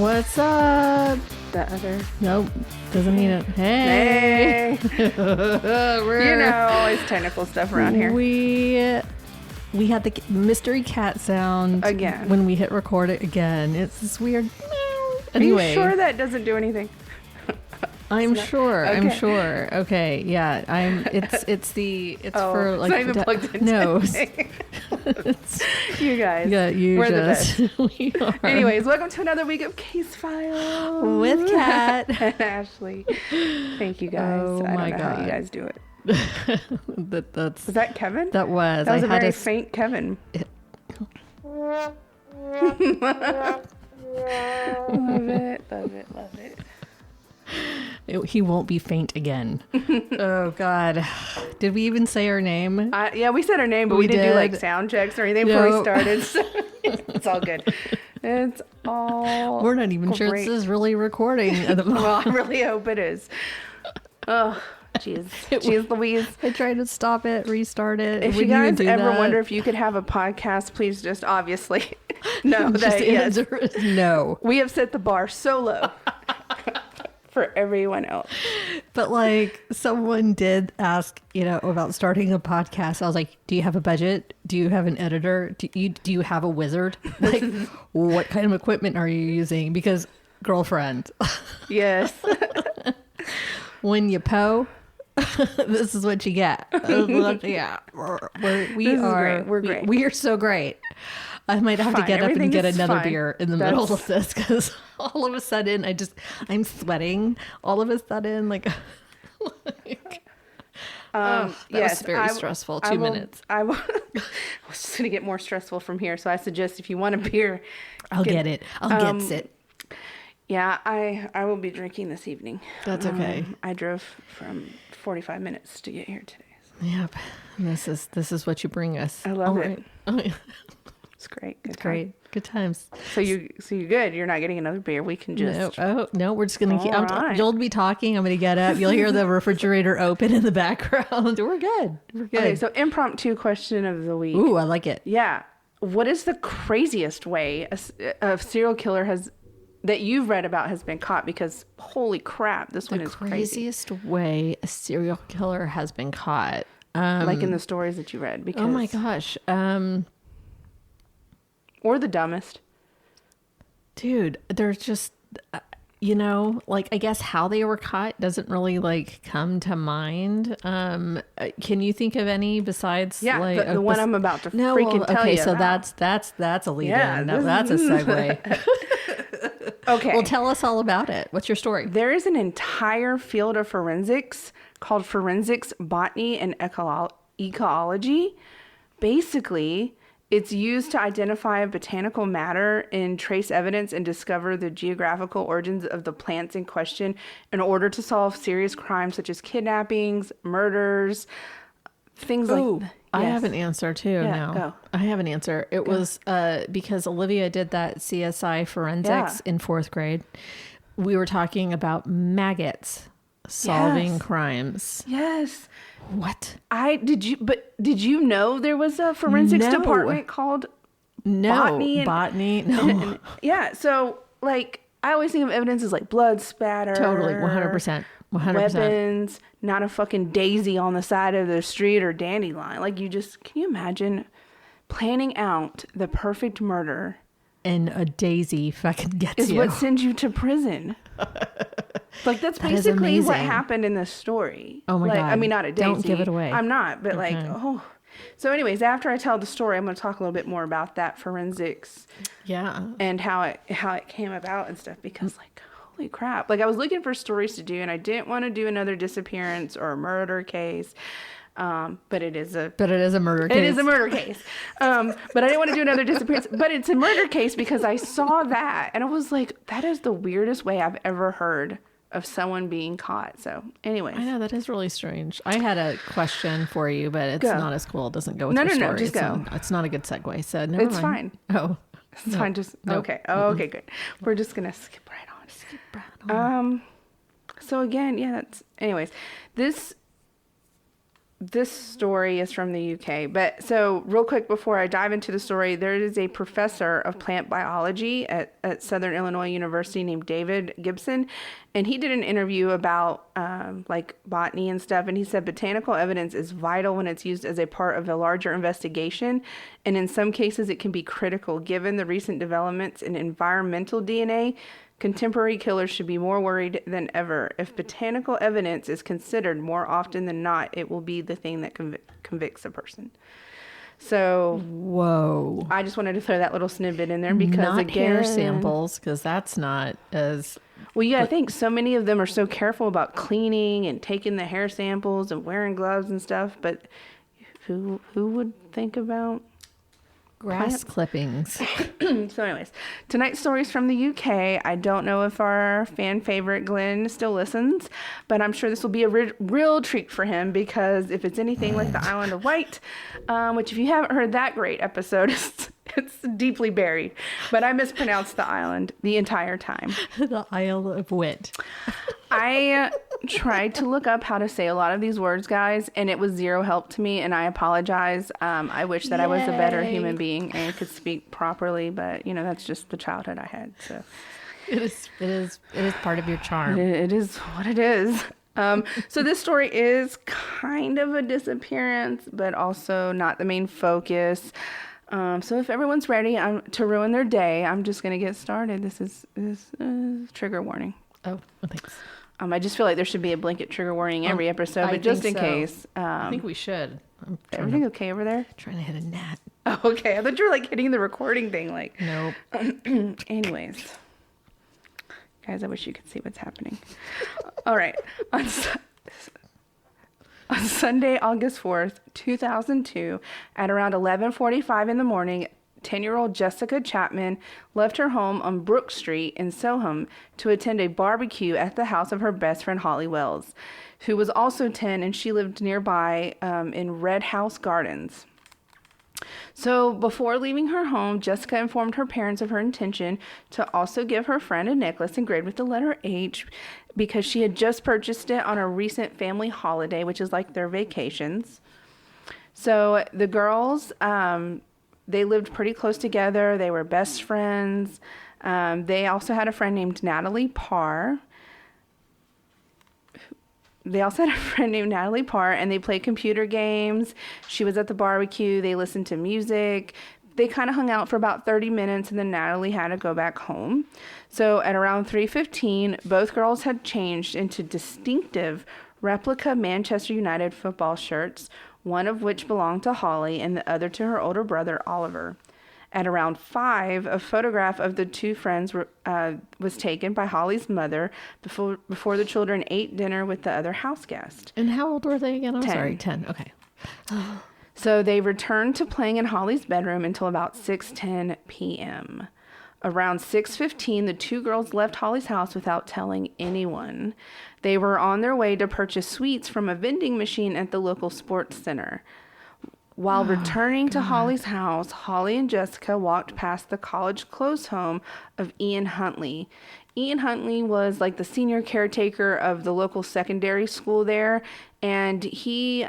What's up? The other. Nope. Doesn't need it. Hey. Always technical stuff around here. We had the mystery cat sound again when we hit record it again. It's this weird. Anyway. Are you sure that doesn't do anything? I'm sure. Okay. I'm sure. Okay. Yeah. It's for like. It's not even plugged in. No. You guys. Yeah. We're the best. We are. Anyways, welcome to another week of Case Files with Kat and Ashley. Thank you guys. Oh I my don't know God. how you guys do it. Was that Kevin? That was. That was a very faint Kevin. Love it. Love it. Love it. He won't be faint again. Oh God! Did we even say her name? Yeah, we said her name, but we didn't do like sound checks or anything before we started. So it's all good. It's all. We're not even sure this is really recording at the moment. Well, I really hope it is. Oh, jeez, jeez, Louise. I tried to stop it, restart it. If you guys ever wonder if you could have a podcast, please just obviously know that yes, no. We have set the bar so low. For everyone else. But like someone did ask, about starting a podcast. I was like, do you have a budget? Do you have an editor? Do you have a wizard? Like, what kind of equipment are you using? Because girlfriend. Yes. When you this is what you get. Yeah. We're great. We are so great. I might have to get up and get another beer in the middle of this because all of a sudden I'm sweating. All of a sudden, that was very stressful. 2 minutes. I was just going to get more stressful from here. So I suggest if you want a beer, I'll get it. I'll get it. Yeah, I will be drinking this evening. That's okay. I drove from 45 minutes to get here today. So. Yep. This is what you bring us. I love it. Oh, yeah. It's great. Great. Good times. So you're good. You're not getting another beer. We can just. No. We're just gonna keep. You'll be talking. I'm gonna get up. You'll hear the refrigerator open in the background. We're good. Okay. So impromptu question of the week. Ooh, I like it. Yeah. What is the craziest way a serial killer that you've read about has been caught? Because holy crap, this one is crazy. The craziest way a serial killer has been caught. Like in the stories that you read. Because, oh my gosh. Or the dumbest. Dude, there's just, I guess how they were caught doesn't really come to mind. Can you think of any besides? Yeah, the one I'm about to freaking tell you. Okay, so about. that's a lead in. No, that's a segue. Okay. Well, tell us all about it. What's your story? There is an entire field of forensics called forensics, botany, and ecology. Basically, it's used to identify botanical matter and trace evidence and discover the geographical origins of the plants in question in order to solve serious crimes such as kidnappings, murders, things like that. I have an answer too now. Go. I have an answer. It was because Olivia did that CSI forensics in 4th grade. We were talking about maggots solving crimes. Yes. What? Did you know there was a forensics department called botany? No. Yeah. So I always think of evidence as blood spatter. Totally. 100%. Weapons, not a fucking daisy on the side of the street or dandelion. Can you imagine planning out the perfect murder? And a daisy fucking gets you. Is what sends you to prison. That's basically what happened in this story. Oh my God. I mean, not a daisy. Don't give it away. I'm not, but So anyways, after I tell the story, I'm going to talk a little bit more about that forensics. Yeah. And how it came about and stuff because holy crap. I was looking for stories to do and I didn't want to do another disappearance or a murder case. But it is a murder case. It is a murder case. But I didn't want to do another disappearance. But it's a murder case because I saw that and I was like, that is the weirdest way I've ever heard of someone being caught. So anyways. I know, that is really strange. I had a question for you, but it's not as cool. It doesn't go with your story. No, just go. It's not a good segue. So never mind. It's fine. Oh. It's fine. Just okay. Oh, okay, good. We're just gonna skip right on. So again, anyways, this this story is from the UK. But so real quick before I dive into the story, there is a professor of plant biology at Southern Illinois University named David Gibson. And he did an interview about like botany and stuff. And he said botanical evidence is vital when it's used as a part of a larger investigation. And in some cases, it can be critical. Given the recent developments in environmental DNA, contemporary killers should be more worried than ever. If botanical evidence is considered more often than not, it will be the thing that convicts a person. So, whoa! I just wanted to throw that little snippet in there because not again, hair samples, because that's not as well. Yeah, I think so many of them are so careful about cleaning and taking the hair samples and wearing gloves and stuff. But who would think about grass clippings? So anyways, tonight's story is from the UK. I don't know if our fan favorite Glenn still listens, but I'm sure this will be a real treat for him, because if it's anything like the Island of Wight, which if you haven't heard that great episode, it's deeply buried. But I mispronounced the island the entire time. The Isle of Wit. I tried to look up how to say a lot of these words, guys, and it was zero help to me, and I apologize. I wish that I was a better human being and could speak properly, but you know, that's just the childhood I had. So it is part of your charm. It is what it is. So this story is kind of a disappearance, but also not the main focus. So if everyone's ready to ruin their day, I'm just going to get started. This is trigger warning. Oh, thanks. I just feel like there should be a blanket trigger warning every episode, but just in case. I think we should. Everything okay over there? Trying to hit a gnat. Oh, okay. I thought you were like hitting the recording thing. Like, nope. Anyways. Guys, I wish you could see what's happening. All right. On Sunday, August 4th, 2002, at around 11:45 in the morning, 10-year-old Jessica Chapman left her home on Brook Street in Soham to attend a barbecue at the house of her best friend Holly Wells, who was also 10, and she lived nearby in Red House Gardens. So before leaving her home, Jessica informed her parents of her intention to also give her friend a necklace engraved with the letter H, because she had just purchased it on a recent family holiday, which is like their vacations. So the girls, they lived pretty close together. They were best friends. They also had a friend named Natalie Parr. And they played computer games. She was at the barbecue. They listened to music. They kind of hung out for about 30 minutes, and then Natalie had to go back home. So at around 3:15, both girls had changed into distinctive replica Manchester United football shirts, one of which belonged to Holly and the other to her older brother, Oliver. At around 5, a photograph of the two friends was taken by Holly's mother before the children ate dinner with the other house guest. And how old were they again? I'm 10. sorry, 10. Okay. So they returned to playing in Holly's bedroom until about 6:10 p.m. Around 6:15, the two girls left Holly's house without telling anyone. They were on their way to purchase sweets from a vending machine at the local sports center. While returning to Holly's house, Holly and Jessica walked past the college clothes home of Ian Huntley. Ian Huntley was like the senior caretaker of the local secondary school there, and he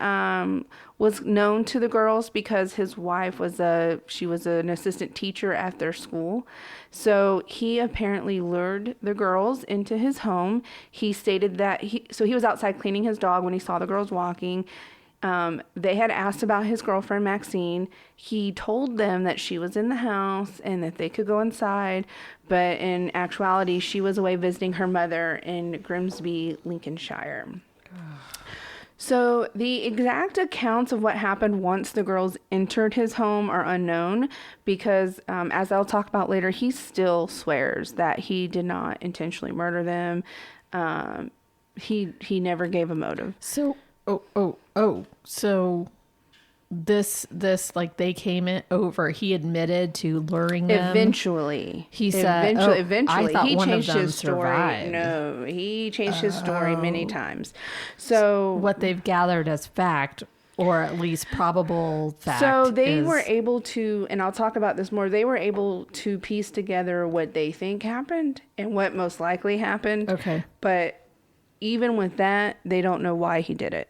was known to the girls because his wife was an assistant teacher at their school. So he apparently lured the girls into his home. He stated that he was outside cleaning his dog when he saw the girls walking. They had asked about his girlfriend, Maxine. He told them that she was in the house and that they could go inside, but in actuality, she was away visiting her mother in Grimsby, Lincolnshire. So the exact accounts of what happened once the girls entered his home are unknown because, as I'll talk about later, he still swears that he did not intentionally murder them. He never gave a motive. So... So this like they came over. He admitted to luring them. Eventually, he said. Eventually, I thought he changed his story. Survived. No, he changed his story many times. So what they've gathered as fact, or at least probable fact. So they were able to, and I'll talk about this more. They were able to piece together what they think happened and what most likely happened. Okay, but even with that, they don't know why he did it.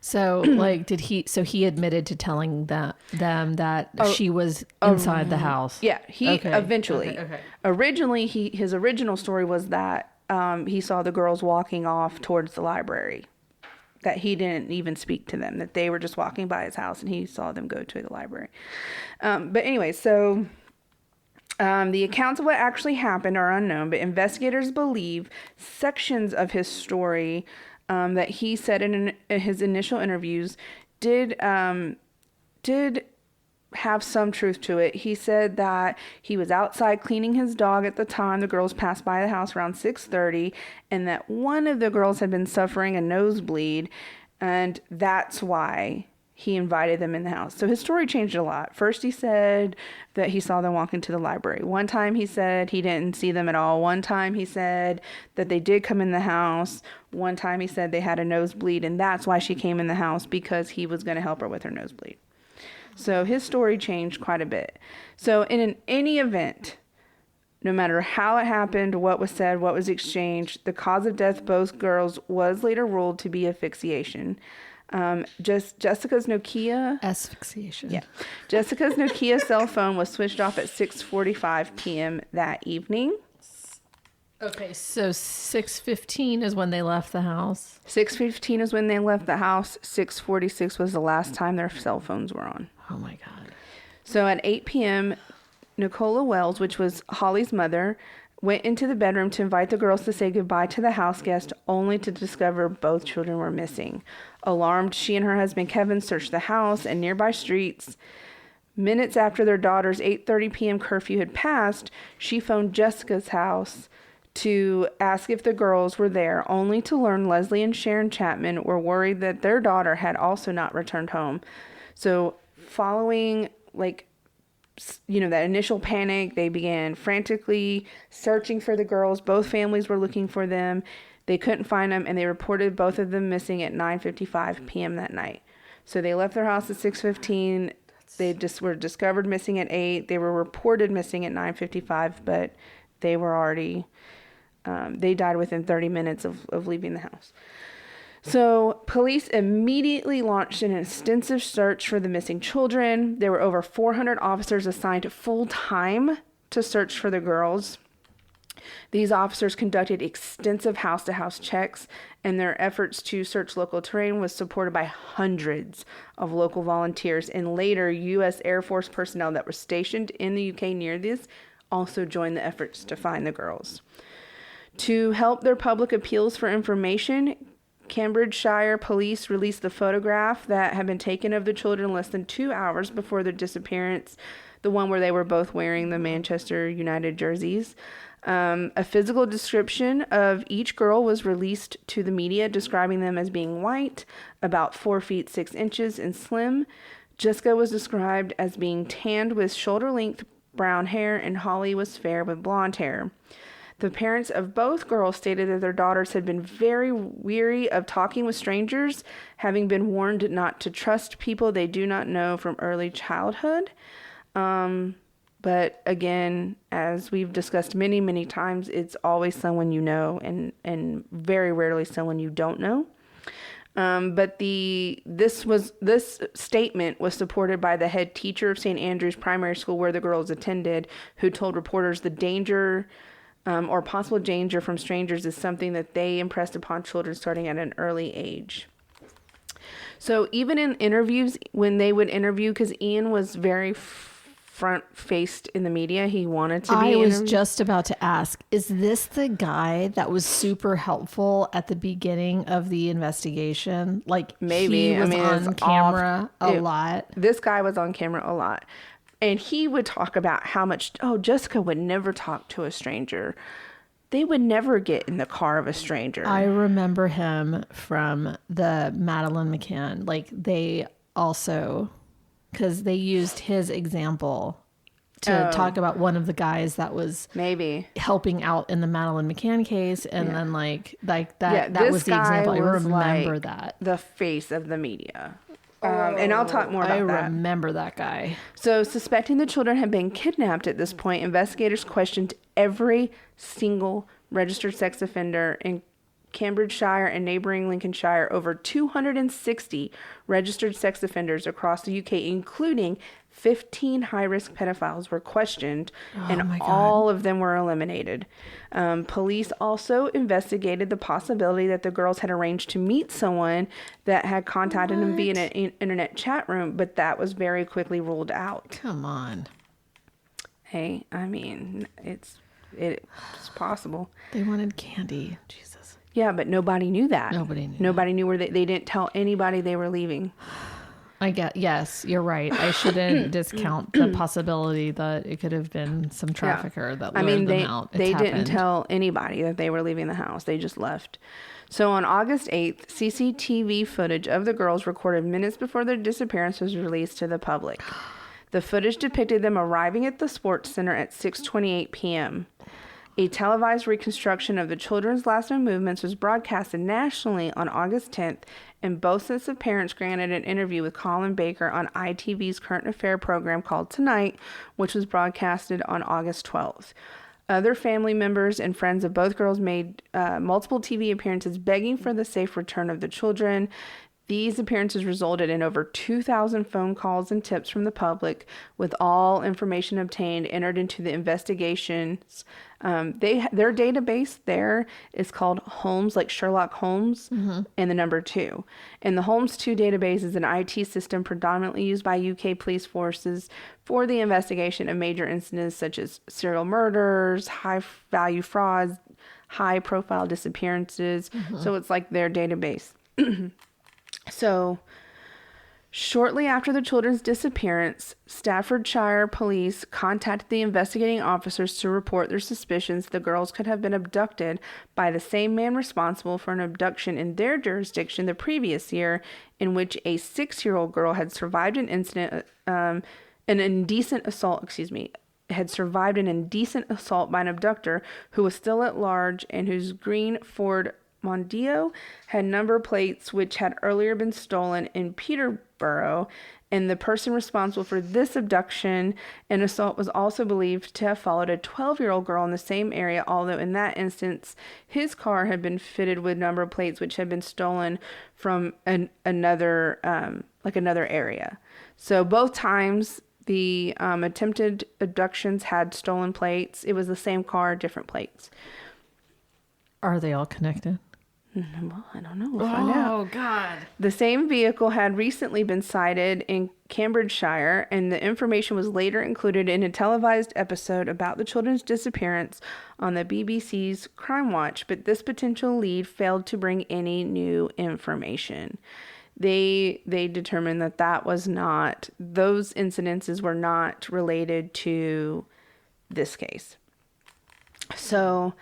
So, like, he admitted to telling them that she was inside the house. Yeah, eventually. Okay. Originally, his original story was that he saw the girls walking off towards the library, that he didn't even speak to them, that they were just walking by his house and he saw them go to the library. But anyway, so the accounts of what actually happened are unknown, but investigators believe sections of his story that he said in his initial interviews did have some truth to it. He said that he was outside cleaning his dog at the time the girls passed by the house around 6:30, and that one of the girls had been suffering a nosebleed, and that's why he invited them in the house. So his story changed a lot. First, he said that he saw them walk into the library. One time he said he didn't see them at all. One time he said that they did come in the house. One time he said they had a nosebleed, and that's why she came in the house, because he was going to help her with her nosebleed. So his story changed quite a bit. So in any event, no matter how it happened, what was said, what was exchanged, the cause of death both girls was later ruled to be asphyxiation. Jessica's Nokia asphyxiation. Yeah. Jessica's Nokia cell phone was switched off at 6:45 p.m. that evening. Okay, so 6:15 is when they left the house. 6:15 is when they left the house. 6:46 was the last time their cell phones were on. Oh my God. So at 8 p.m., Nicola Wells, which was Holly's mother, went into the bedroom to invite the girls to say goodbye to the house guest, only to discover both children were missing. Alarmed, she and her husband Kevin searched the house and nearby streets. Minutes after their daughter's 8:30 p.m. curfew had passed, she phoned Jessica's house to ask if the girls were there, only to learn Leslie and Sharon Chapman were worried that their daughter had also not returned home. So following, that initial panic, they began frantically searching for the girls. Both families were looking for them. They couldn't find them, and they reported both of them missing at 9:55 p.m. that night. So they left their house at 6:15. They just were discovered missing at 8. They were reported missing at 9:55, but they were already, they died within 30 minutes of leaving the house. So police immediately launched an extensive search for the missing children. There were over 400 officers assigned full-time to search for the girls. These officers conducted extensive house-to-house checks, and their efforts to search local terrain was supported by hundreds of local volunteers, and later U.S. Air Force personnel that were stationed in the UK near this also joined the efforts to find the girls. To help their public appeals for information, Cambridgeshire police released the photograph that had been taken of the children less than 2 hours before their disappearance, the one where they were both wearing the Manchester United jerseys. A physical description of each girl was released to the media, describing them as being white, about 4 feet 6 inches, and slim. Jessica was described as being tanned with shoulder-length brown hair, and Holly was fair with blonde hair. The parents of both girls stated that their daughters had been very weary of talking with strangers, having been warned not to trust people they do not know from early childhood. But again, as we've discussed many, many times, it's always someone you know and very rarely someone you don't know. But this statement was supported by the head teacher of St. Andrew's Primary School where the girls attended, who told reporters the danger or possible danger from strangers is something that they impressed upon children starting at an early age. So even in interviews, when they would interview, because Ian was very front-faced in the media, he wanted to be. I was just about to ask, is this the guy that was super helpful at the beginning of the investigation? Like, maybe he was on camera a lot. This guy was on camera a lot. And he would talk about how much, Jessica would never talk to a stranger. They would never get in the car of a stranger. I remember him from the Madeleine McCann. Like, they also, because they used his example to talk about one of the guys that was maybe helping out in the Madeleine McCann case. And then that was the example. I remember that. The face of the media. And I'll talk more about that. I remember that guy. So, suspecting the children had been kidnapped at this point, investigators questioned every single registered sex offender in Cambridgeshire, and neighboring Lincolnshire, over 260 registered sex offenders across the UK, including 15 high-risk pedophiles, were questioned, and all of them were eliminated. Police also investigated the possibility that the girls had arranged to meet someone that had contacted them via an internet chat room, but that was very quickly ruled out. Come on. Hey, I mean, it's possible. They wanted candy. Jesus. Yeah, but nobody knew that. Nobody knew where they didn't tell anybody they were leaving. Yes, you're right. I shouldn't discount the possibility that it could have been some trafficker that lured them out. They didn't tell anybody that they were leaving the house. They just left. So on August 8th, CCTV footage of the girls recorded minutes before their disappearance was released to the public. The footage depicted them arriving at the sports center at 6:28 p.m. A televised reconstruction of the children's last known movements was broadcasted nationally on August 10th, and both sets of parents granted an interview with Colin Baker on ITV's current affair program called Tonight, which was broadcasted on August 12th. Other family members and friends of both girls made multiple TV appearances begging for the safe return of the children. These appearances resulted in over 2,000 phone calls and tips from the public, with all information obtained entered into the investigations. Their database there is called Holmes, like Sherlock Holmes, and the number 2. And the Holmes 2 database is an IT system predominantly used by UK police forces for the investigation of major incidents such as serial murders, high-value frauds, high-profile disappearances. So it's like their database. So, shortly after the children's disappearance, Staffordshire police contacted the investigating officers to report their suspicions the girls could have been abducted by the same man responsible for an abduction in their jurisdiction the previous year, in which a 6-year-old girl had survived an incident, an indecent assault by an abductor who was still at large and whose green Ford Mondeo had number plates which had earlier been stolen in Peterborough, and the person responsible for this abduction and assault was also believed to have followed a 12-year-old girl in the same area, although in that instance his car had been fitted with number plates which had been stolen from another area. So both times the attempted abductions had stolen plates. It was the same car, different plates. Are they all connected? Well, I don't know. We'll find out. Oh, God. The same vehicle had recently been sighted in Cambridgeshire, and the information was later included in a televised episode about the children's disappearance on the BBC's Crime Watch, but this potential lead failed to bring any new information. They determined that was not, those incidences were not related to this case. So,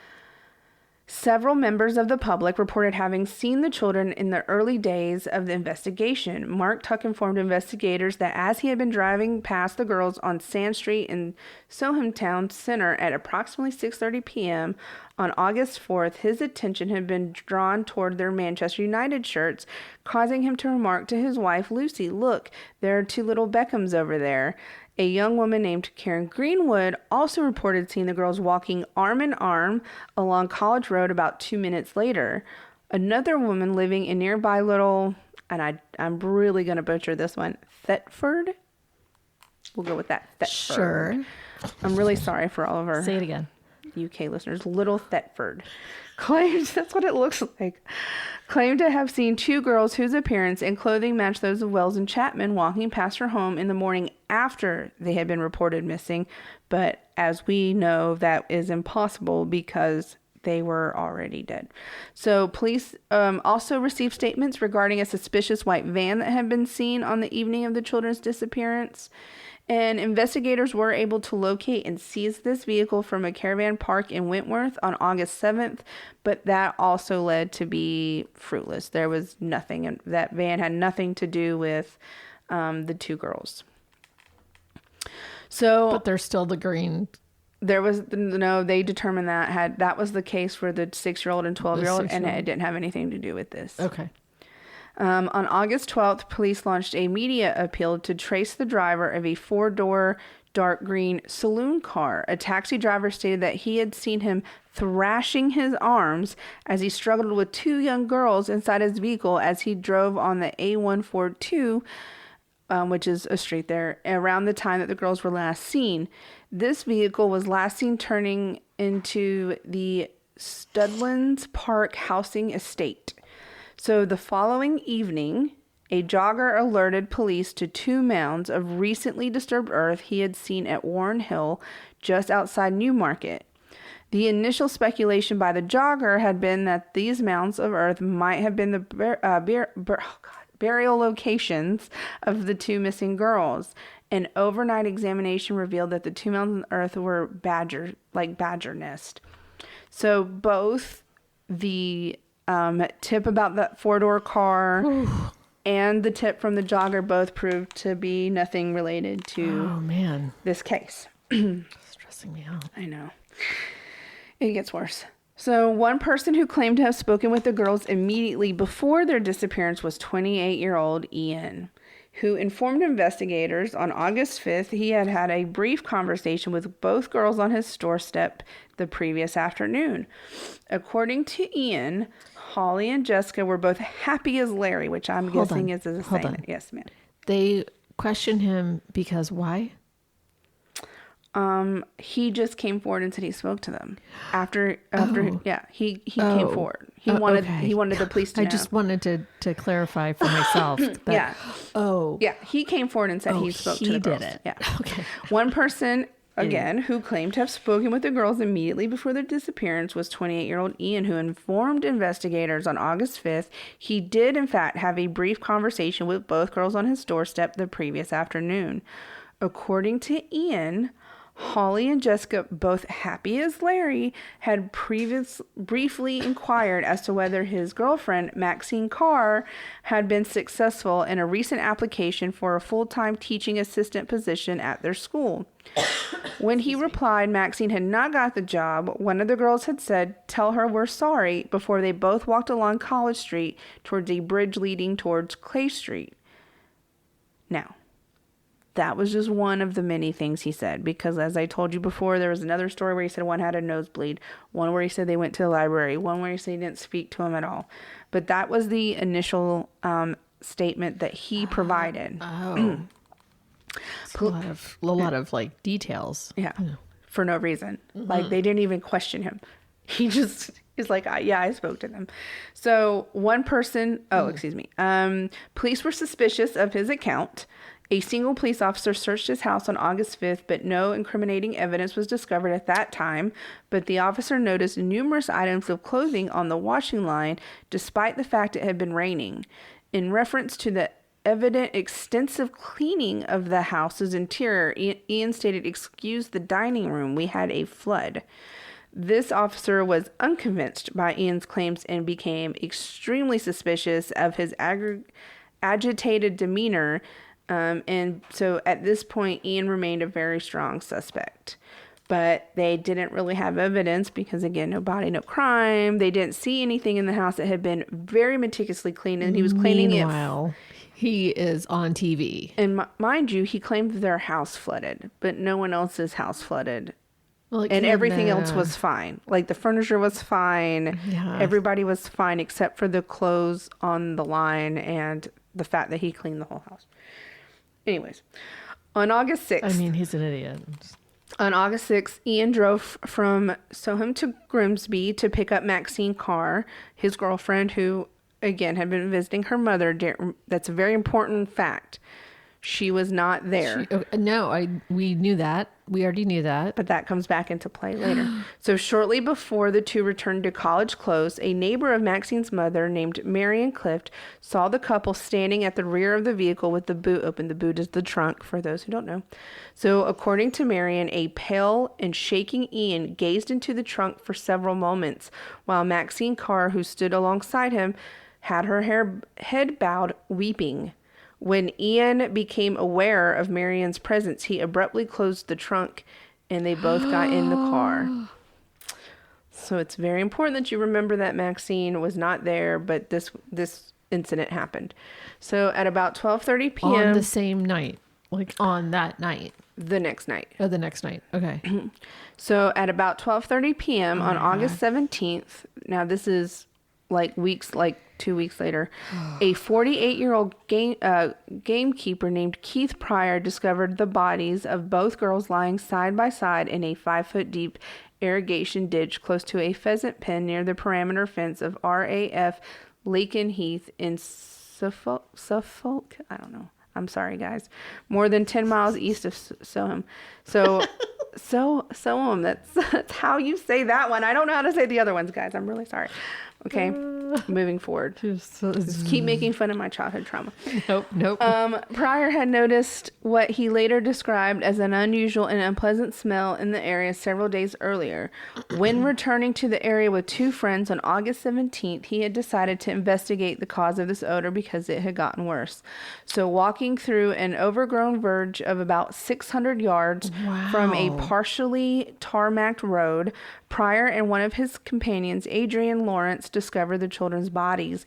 several members of the public reported having seen the children in the early days of the investigation. Mark Tuck informed investigators that as he had been driving past the girls on Sand Street in Soham Town Center at approximately 6:30 p.m. on August 4th, his attention had been drawn toward their Manchester United shirts, causing him to remark to his wife, Lucy, "Look, there are 2 little Beckhams over there." A young woman named Karen Greenwood also reported seeing the girls walking arm in arm along College Road about 2 minutes later. Another woman living in nearby little, and I'm really going to butcher this one, Thetford? We'll go with that, Thetford. Sure. I'm really sorry for all of our Say it again. UK listeners. Little Thetford. Claimed, that's what it looks like. Claimed to have seen 2 girls whose appearance and clothing matched those of Wells and Chapman walking past her home in the morning after they had been reported missing. But as we know, that is impossible because they were already dead. So police also received statements regarding a suspicious white van that had been seen on the evening of the children's disappearance. And investigators were able to locate and seize this vehicle from a caravan park in Wentworth on August 7th, but that also led to be fruitless. There was nothing, and that van had nothing to do with the 2 girls. So, but there's still the green. There was no. They determined that was the case for the 6-year-old and 12-year-old, and it didn't have anything to do with this. Okay. On August 12th, police launched a media appeal to trace the driver of a 4-door dark green saloon car. A taxi driver stated that he had seen him thrashing his arms as he struggled with two young girls inside his vehicle as he drove on the A142, which is a street there, around the time that the girls were last seen. This vehicle was last seen turning into the Studlands Park housing estate. So the following evening, a jogger alerted police to two mounds of recently disturbed earth he had seen at Warren Hill, just outside Newmarket. The initial speculation by the jogger had been that these mounds of earth might have been the burial locations of the two missing girls. An overnight examination revealed that the two mounds of earth were badger nest. So both the tip about that four-door car and the tip from the jogger both proved to be nothing related to this case. Stressing me out. I know. It gets worse. So one person who claimed to have spoken with the girls immediately before their disappearance was 28-year-old Ian, who informed investigators on August 5th he had had a brief conversation with both girls on his doorstep the previous afternoon. According to Ian, Holly and Jessica were both happy as Larry, which I'm guessing is a saying. Yes, ma'am. They questioned him because why? He just came forward and said he spoke to them after he came forward. He wanted the police to know. I just wanted to clarify for myself. He came forward and said he spoke to the girls. He did it. Yeah. Okay. One person, again, who claimed to have spoken with the girls immediately before their disappearance was 28-year-old Ian, who informed investigators on August 5th he did, in fact, have a brief conversation with both girls on his doorstep the previous afternoon. According to Ian, Holly and Jessica, both happy as Larry, had briefly inquired as to whether his girlfriend, Maxine Carr, had been successful in a recent application for a full-time teaching assistant position at their school. When he replied Maxine had not got the job, one of the girls had said, "Tell her we're sorry," before they both walked along College Street towards a bridge leading towards Clay Street. Now, that was just one of the many things he said, because as I told you before, there was another story where he said one had a nosebleed, one where he said they went to the library, one where he said he didn't speak to him at all. But that was the initial statement that he provided. A lot of like details. Yeah, for no reason. Mm-hmm. Like they didn't even question him. He just is like, yeah, I spoke to them. So one person, police were suspicious of his account. A single police officer searched his house on August 5th, but no incriminating evidence was discovered at that time. But the officer noticed numerous items of clothing on the washing line, despite the fact it had been raining. In reference to the evident extensive cleaning of the house's interior, Ian stated, "Excuse the dining room, we had a flood." This officer was unconvinced by Ian's claims and became extremely suspicious of his agitated demeanor. And so at this point, Ian remained a very strong suspect. But they didn't really have evidence because, again, no body, no crime. They didn't see anything in the house that had been very meticulously cleaned, and he was cleaning it. Meanwhile, he is on TV. And mind you, he claimed their house flooded, but no one else's house flooded. Well, and everything else was fine. Like the furniture was fine. Yeah. Everybody was fine except for the clothes on the line and the fact that he cleaned the whole house. Anyways, on August 6th... I mean, he's an idiot. On August 6th, Ian drove from Soham to Grimsby to pick up Maxine Carr, his girlfriend, who, again, had been visiting her mother. That's a very important fact. She was not there. We knew that. We already knew that. But that comes back into play later. So shortly before the two returned to College Close, a neighbor of Maxine's mother named Marion Clift saw the couple standing at the rear of the vehicle with the boot open. The boot is the trunk, for those who don't know. So according to Marion, a pale and shaking Ian gazed into the trunk for several moments, while Maxine Carr, who stood alongside him, had her head bowed, weeping. When Ian became aware of Marion's presence, he abruptly closed the trunk and they both got in the car. So it's very important that you remember that Maxine was not there, but this incident happened. So at about 12:30 p.m. On the same night, like on that night. the next night. Oh, the next night. Okay. So at about 12:30 p.m. on August 17th, now this is like 2 weeks later, a 48-year-old gamekeeper named Keith Pryor discovered the bodies of both girls lying side by side in a 5-foot deep irrigation ditch close to a pheasant pen near the perimeter fence of RAF Laken Heath in Suffolk. I don't know. I'm sorry, guys. More than 10 miles east of Soham. Soham. That's how you say that one. I don't know how to say the other ones, guys. I'm really sorry. Okay, moving forward. Just keep making fun of my childhood trauma. Nope. Pryor had noticed what he later described as an unusual and unpleasant smell in the area several days earlier. When returning to the area with 2 friends on August 17th, he had decided to investigate the cause of this odor because it had gotten worse. So walking through an overgrown verge of about 600 yards from a partially tarmacked road, Pryor and one of his companions, Adrian Lawrence, discovered the children's bodies.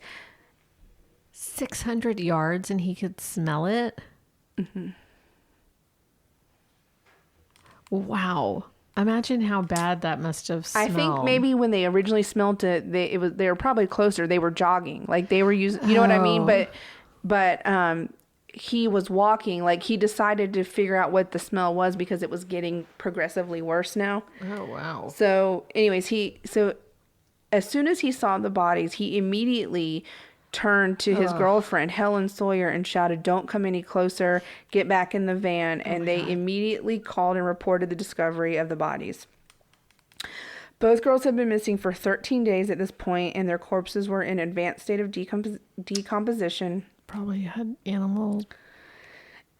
600 yards and he could smell it? Mm-hmm. Wow. Imagine how bad that must have smelled. I think maybe when they originally smelled it, they were probably closer. They were jogging. Like they were using, you know what I mean? But he was walking, like he decided to figure out what the smell was because it was getting progressively worse now. Oh, wow. So anyways, as soon as he saw the bodies, he immediately turned to his girlfriend, Helen Sawyer, and shouted, "Don't come any closer, get back in the van." And they immediately called and reported the discovery of the bodies. Both girls had been missing for 13 days at this point, and their corpses were in advanced state of decomposition. Probably had animals.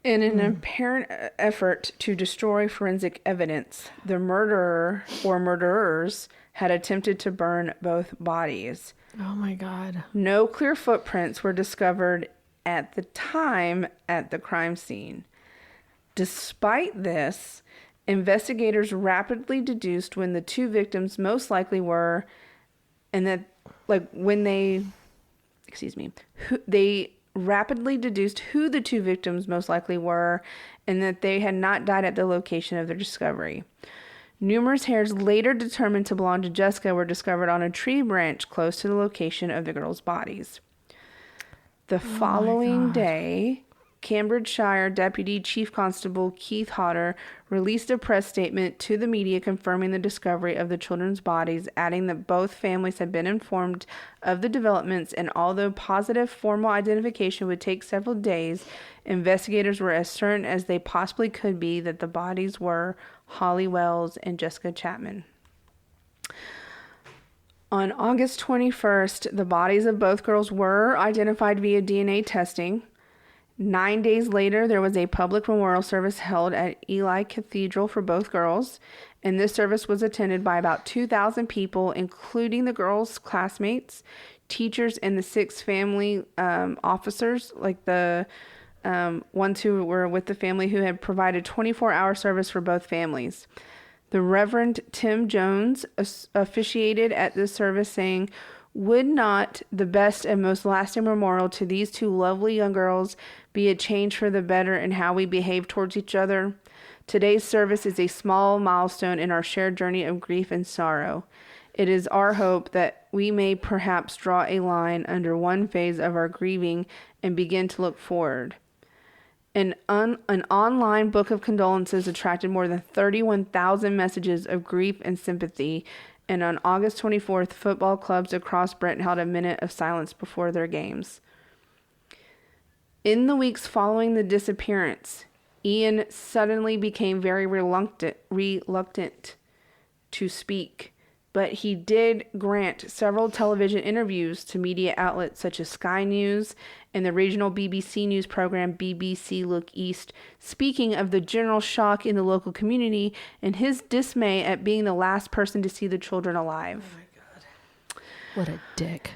In an apparent effort to destroy forensic evidence, the murderer or murderers had attempted to burn both bodies. Oh my God. No clear footprints were discovered at the time at the crime scene. Despite this, investigators rapidly deduced when the 2 victims most likely were, and that, they rapidly deduced who the 2 victims most likely were, and that they had not died at the location of their discovery. Numerous hairs later determined to belong to Jessica were discovered on a tree branch close to the location of the girls' bodies. The following day, Cambridgeshire Deputy Chief Constable Keith Hodder released a press statement to the media confirming the discovery of the children's bodies, adding that both families had been informed of the developments, and although positive formal identification would take several days, investigators were as certain as they possibly could be that the bodies were Holly Wells and Jessica Chapman. On August 21st, the bodies of both girls were identified via DNA testing. 9 days later, there was a public memorial service held at Ely Cathedral for both girls, and this service was attended by about 2,000 people, including the girls' classmates, teachers, and the 6 family officers, like the ones who were with the family who had provided 24-hour service for both families. The Reverend Tim Jones officiated at this service, saying, "Would not the best and most lasting memorial to these 2 lovely young girls be a change for the better in how we behave towards each other? Today's service is a small milestone in our shared journey of grief and sorrow. It is our hope that we may perhaps draw a line under one phase of our grieving and begin to look forward." An online book of condolences attracted more than 31,000 messages of grief and sympathy, and on August 24th, football clubs across Britain held a minute of silence before their games. In the weeks following the disappearance, Ian suddenly became very reluctant to speak, but he did grant several television interviews to media outlets such as Sky News and the regional BBC news program BBC Look East, speaking of the general shock in the local community and his dismay at being the last person to see the children alive. Oh my God. What a dick.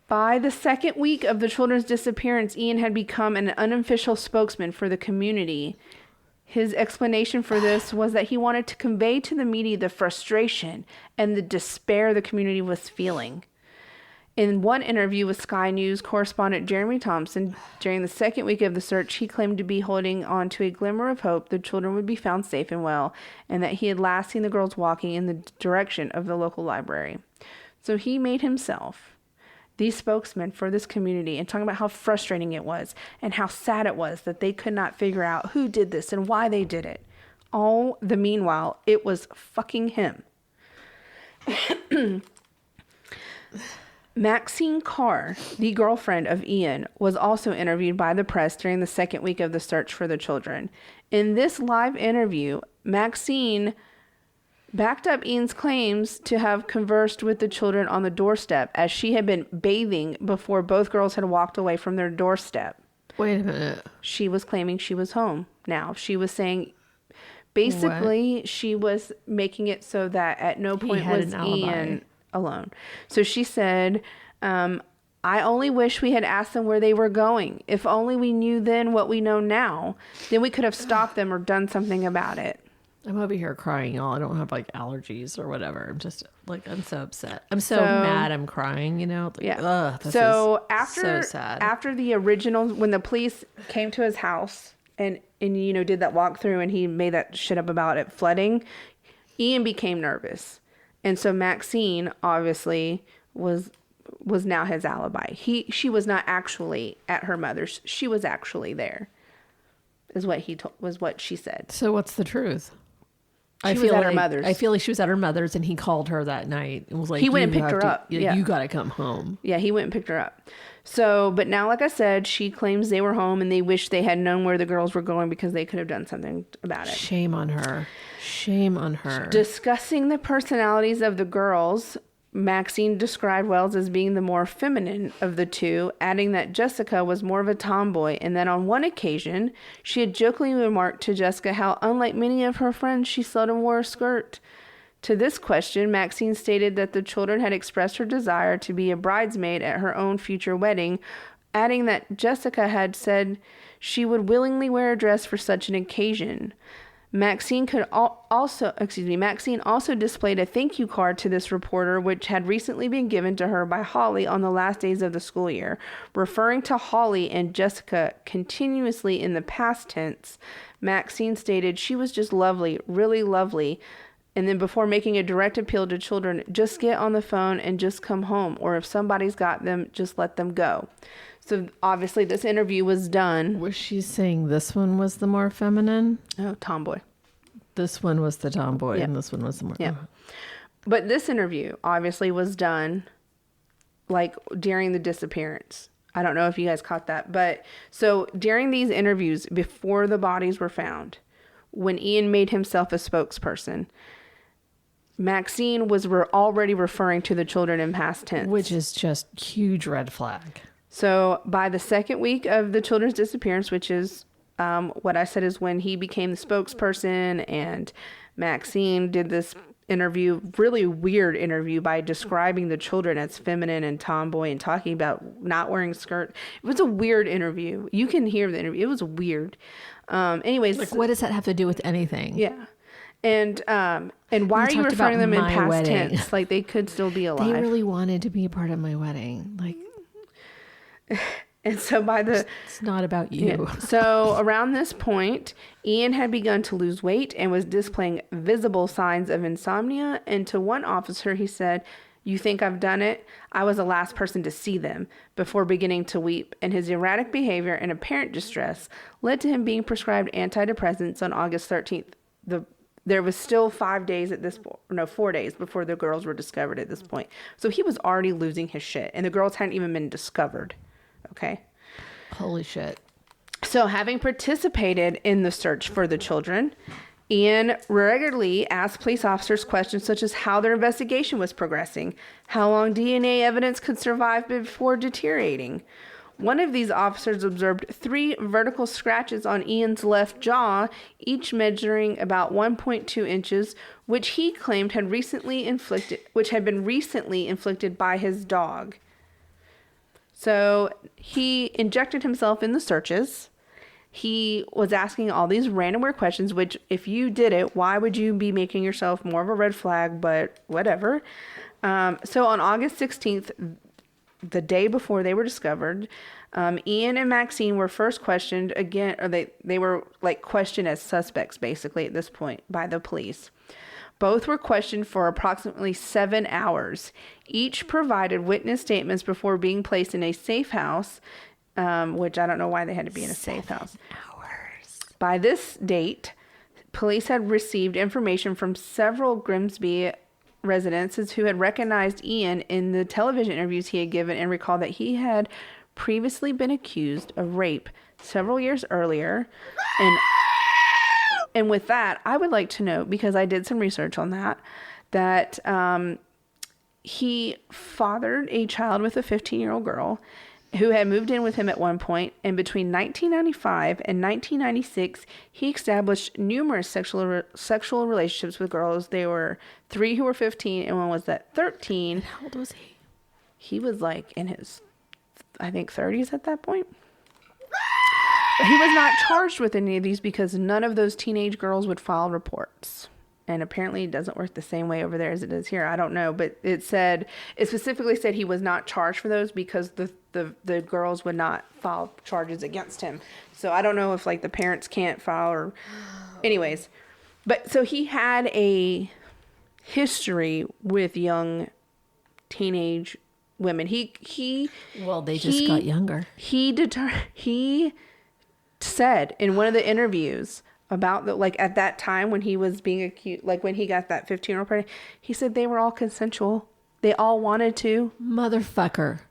By the second week of the children's disappearance, Ian had become an unofficial spokesman for the community. His explanation for this was that he wanted to convey to the media the frustration and the despair the community was feeling. In one interview with Sky News correspondent Jeremy Thompson, during the second week of the search, he claimed to be holding on to a glimmer of hope the children would be found safe and well, and that he had last seen the girls walking in the direction of the local library. So he made himself the spokesman for this community and talking about how frustrating it was and how sad it was that they could not figure out who did this and why they did it. All the meanwhile, it was fucking him. Maxine Carr, the girlfriend of Ian, was also interviewed by the press during the second week of the search for the children. In this live interview, Maxine backed up Ian's claims to have conversed with the children on the doorstep as she had been bathing before both girls had walked away from their doorstep. Wait a minute. She was claiming she was home now. She was saying, basically, she was making it so that at no point was Ian alone. So she said, I only wish we had asked them where they were going. If only we knew then what we know now, then we could have stopped them or done something about it. I'm over here crying, y'all. I don't have like allergies or whatever. I'm just like, I'm so upset. I'm so mad I'm crying, you know? Like, yeah. Ugh, this so is so sad. After the original, when the police came to his house and you know, did that walkthrough and he made that shit up about it flooding, Ian became nervous. And so Maxine obviously was now his alibi. She was not actually at her mother's. She was actually there. Is what she said. So what's the truth? She was at her mother's. I feel like she was at her mother's and he called her that night and was like, he went and picked her up. Yeah. You got to come home. Yeah, he went and picked her up. So, but now, like I said, she claims they were home and they wish they had known where the girls were going because they could have done something about it. Shame on her. Shame on her. Discussing the personalities of the girls, Maxine described Wells as being the more feminine of the two, adding that Jessica was more of a tomboy, and that on one occasion, she had jokingly remarked to Jessica how, unlike many of her friends, she seldom wore a skirt. To this question, Maxine stated that the children had expressed her desire to be a bridesmaid at her own future wedding, adding that Jessica had said she would willingly wear a dress for such an occasion. Maxine also displayed a thank you card to this reporter, which had recently been given to her by Holly on the last days of the school year. Referring to Holly and Jessica continuously in the past tense, Maxine stated she was just lovely, really lovely. And then before making a direct appeal to children, just get on the phone and just come home. Or if somebody's got them, just let them go. So obviously this interview was done. Was she saying this one was the more feminine? Oh, tomboy. This one was the tomboy, yeah. And this one was the more... Yeah. But this interview obviously was done like during the disappearance. I don't know if you guys caught that. But so during these interviews, before the bodies were found, when Ian made himself a spokesperson, Maxine was already referring to the children in past tense. Which is just huge red flag. So by the second week of the children's disappearance, which is what I said is when he became the spokesperson, and Maxine did this interview, really weird interview, by describing the children as feminine and tomboy and talking about not wearing skirt. It was a weird interview. You can hear the interview. It was weird. Anyways. Like, what does that have to do with anything? Yeah. And why are you referring them in past tense? Like, they could still be alive. They really wanted to be a part of my wedding. Like, and so it's not about you. Yeah. So around this point, Ian had begun to lose weight and was displaying visible signs of insomnia. And to one officer, he said, "You think I've done it? I was the last person to see them," before beginning to weep. And his erratic behavior and apparent distress led to him being prescribed antidepressants on August 13th. There was still 4 days before the girls were discovered at this point. So he was already losing his shit, and the girls hadn't even been discovered. Okay. Holy shit. So having participated in the search for the children, Ian regularly asked police officers questions such as how their investigation was progressing, how long DNA evidence could survive before deteriorating. One of these officers observed 3 vertical scratches on Ian's left jaw, each measuring about 1.2 inches, which he claimed had been recently inflicted by his dog. So he injected himself in the searches. He was asking all these random weird questions, which if you did it, why would you be making yourself more of a red flag? But whatever. So on August 16th, the day before they were discovered. Ian and Maxine were first questioned again, or they were like questioned as suspects basically at this point by the police. Both were questioned for approximately 7 hours. Each provided witness statements before being placed in a safe house, which I don't know why they had to be in a safe house. 7 hours. By this date, police had received information from several Grimsby residents who had recognized Ian in the television interviews he had given and recalled that he had previously been accused of rape several years earlier. And with that, I would like to note, because I did some research on that he fathered a child with a 15-year-old girl who had moved in with him at one point. And between 1995 and 1996, he established numerous sexual relationships with girls. There were 3 who were 15 and one was at 13. How old was he? He was like in his, I think, 30s at that point. He was not charged with any of these because none of those teenage girls would file reports. And apparently it doesn't work the same way over there as it does here. I don't know. But it specifically said he was not charged for those because the girls would not file charges against him. So I don't know if like the parents can't file or anyways. But so he had a history with young teenage women. They just got younger. He said in one of the interviews about at that time when he was being accused, like when he got that 15-year-old pregnant, he said they were all consensual. They all wanted to. Motherfucker.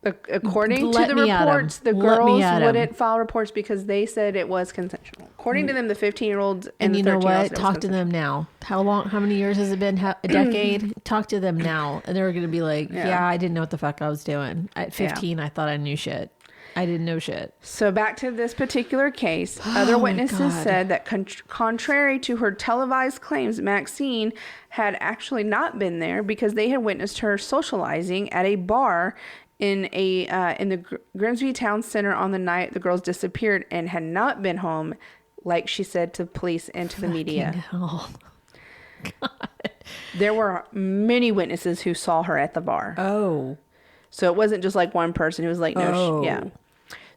According to the reports, the girls wouldn't file reports because they said it was consensual. According to them, the 15-year-olds and the 13-year-olds. And you know what? Talk to them now. How many years has it been? A decade? Talk to them now. And they're going to be like, yeah, I didn't know what the fuck I was doing. At 15, I thought I knew shit. I didn't know shit. So back to this particular case, other witnesses said that contrary to her televised claims, Maxine had actually not been there because they had witnessed her socializing at a bar in the Grimsby Town Center on the night the girls disappeared and had not been home, like she said to police and to the media. Hell. God. There were many witnesses who saw her at the bar. Oh. So it wasn't just like one person. It was like, yeah.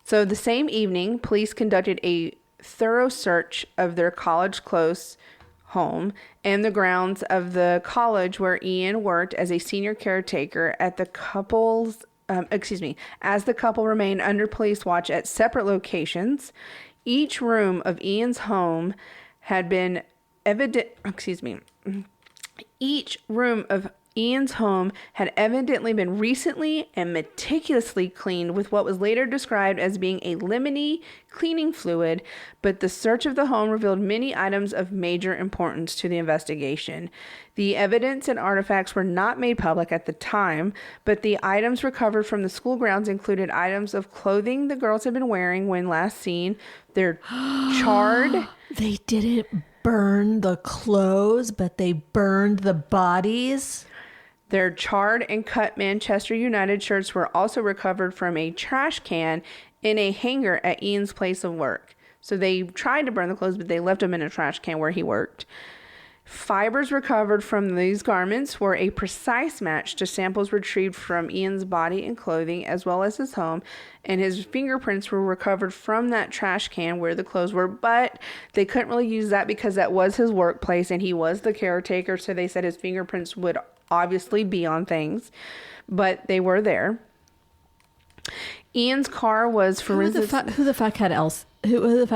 So the same evening, police conducted a thorough search of their college close home and the grounds of the college where Ian worked as a senior caretaker at the couple's, as the couple remained under police watch at separate locations. Each room of Ian's home had been Each room of Ian's home had evidently been recently and meticulously cleaned with what was later described as being a lemony cleaning fluid, but the search of the home revealed many items of major importance to the investigation. The evidence and artifacts were not made public at the time, but the items recovered from the school grounds included items of clothing the girls had been wearing when last seen, their charred... They didn't burn the clothes, but they burned the bodies? Their charred and cut Manchester United shirts were also recovered from a trash can in a hangar at Ian's place of work. So they tried to burn the clothes, but they left them in a trash can where he worked. Fibers recovered from these garments were a precise match to samples retrieved from Ian's body and clothing, as well as his home, and his fingerprints were recovered from that trash can where the clothes were, but they couldn't really use that because that was his workplace and he was the caretaker, so they said his fingerprints would obviously be on things, but they were there. Ian's car was forensic. Who the fuck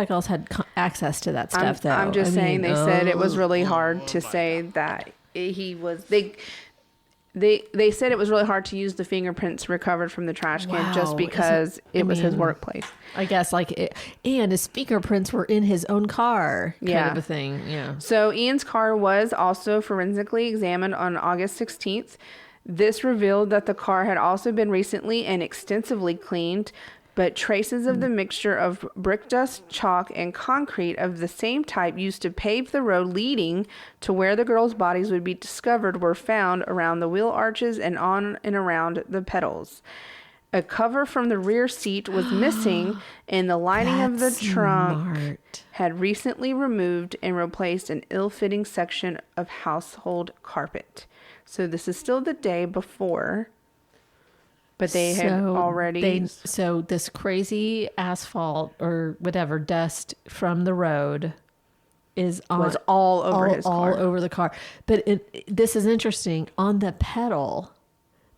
else had access to that stuff? I'm just saying they said it was really hard to say that he was. They said it was really hard to use the fingerprints recovered from the trash can just because it was his workplace. I guess and his fingerprints were in his own car, kind of a thing. Yeah. So Ian's car was also forensically examined on August 16th. This revealed that the car had also been recently and extensively cleaned, but traces of the mixture of brick dust, chalk, and concrete of the same type used to pave the road leading to where the girls' bodies would be discovered were found around the wheel arches and on and around the pedals. A cover from the rear seat was missing, and the lining of the trunk had recently removed and replaced an ill-fitting section of household carpet. So this is still the day before But they had already... So this crazy asphalt or whatever dust from the road was all over his car. All over the car. But this is interesting. On the pedal,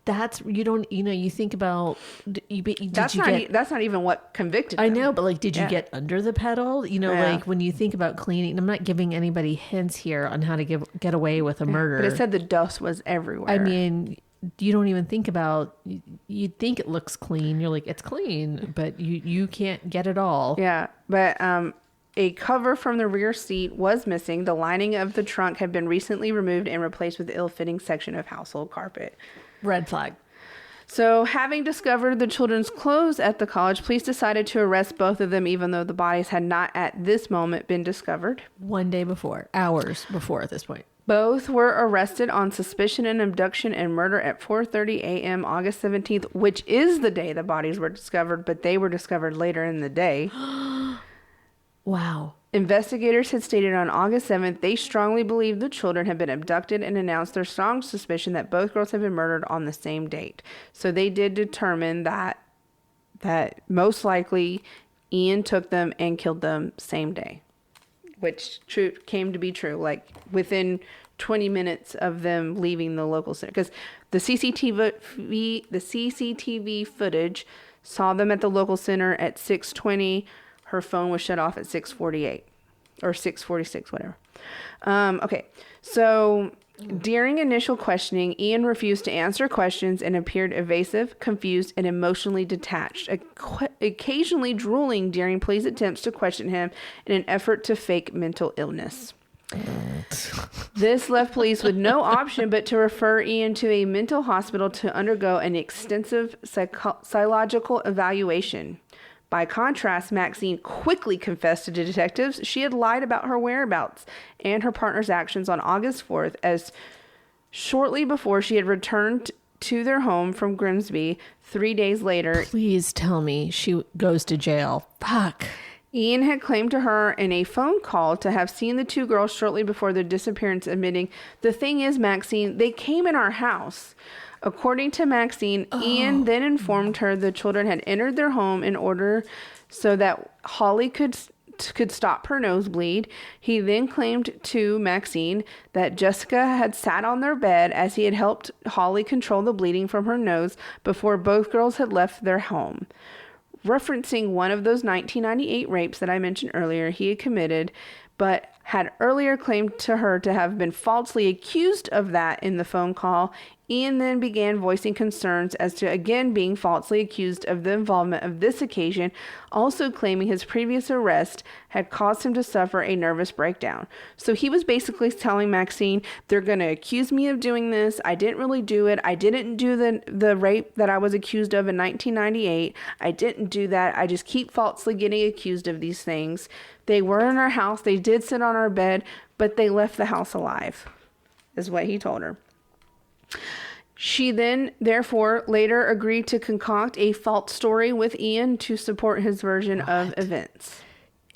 you think about... That's not even what convicted them. I know, but did you get under the pedal? When you think about cleaning... I'm not giving anybody hints here on how to get away with a murder. But it said the dust was everywhere. I mean... You don't even think about, you'd think it looks clean. You're like, it's clean, but you can't get it all. Yeah. But a cover from the rear seat was missing. The lining of the trunk had been recently removed and replaced with the ill-fitting section of household carpet. Red flag. So having discovered the children's clothes at the college, police decided to arrest both of them, even though the bodies had not at this moment been discovered. Hours before at this point. Both were arrested on suspicion and abduction and murder at 4:30 a.m. August 17th, which is the day the bodies were discovered, but they were discovered later in the day. Wow. Investigators had stated on August 7th they strongly believed the children had been abducted and announced their strong suspicion that both girls had been murdered on the same date. So they did determine that most likely Ian took them and killed them same day. Which came to be true, within 20 minutes of them leaving the local center. Because the CCTV footage saw them at the local center at 6:20. Her phone was shut off at 6:48 or 6:46, whatever. Okay, so during initial questioning, Ian refused to answer questions and appeared evasive, confused, and emotionally detached, occasionally drooling during police attempts to question him in an effort to fake mental illness. This left police with no option but to refer Ian to a mental hospital to undergo an extensive psychological evaluation. By contrast, Maxine quickly confessed to detectives she had lied about her whereabouts and her partner's actions on August 4th, as shortly before she had returned to their home from Grimsby 3 days later. Please tell me she goes to jail. Fuck. Ian had claimed to her in a phone call to have seen the two girls shortly before their disappearance, admitting, "The thing is, Maxine, they came in our house." According to Maxine, Ian then informed her the children had entered their home in order so that Holly could stop her nosebleed. He then claimed to Maxine that Jessica had sat on their bed as he had helped Holly control the bleeding from her nose before both girls had left their home. Referencing one of those 1998 rapes that I mentioned earlier, he had committed, but had earlier claimed to her to have been falsely accused of that in the phone call. Ian then began voicing concerns as to again being falsely accused of the involvement of this occasion, also claiming his previous arrest had caused him to suffer a nervous breakdown. So he was basically telling Maxine, they're going to accuse me of doing this. I didn't really do it. I didn't do the rape that I was accused of in 1998. I didn't do that. I just keep falsely getting accused of these things. They were in our house. They did sit on our bed, but they left the house alive, is what he told her. She then, therefore, later agreed to concoct a false story with Ian to support his version of events.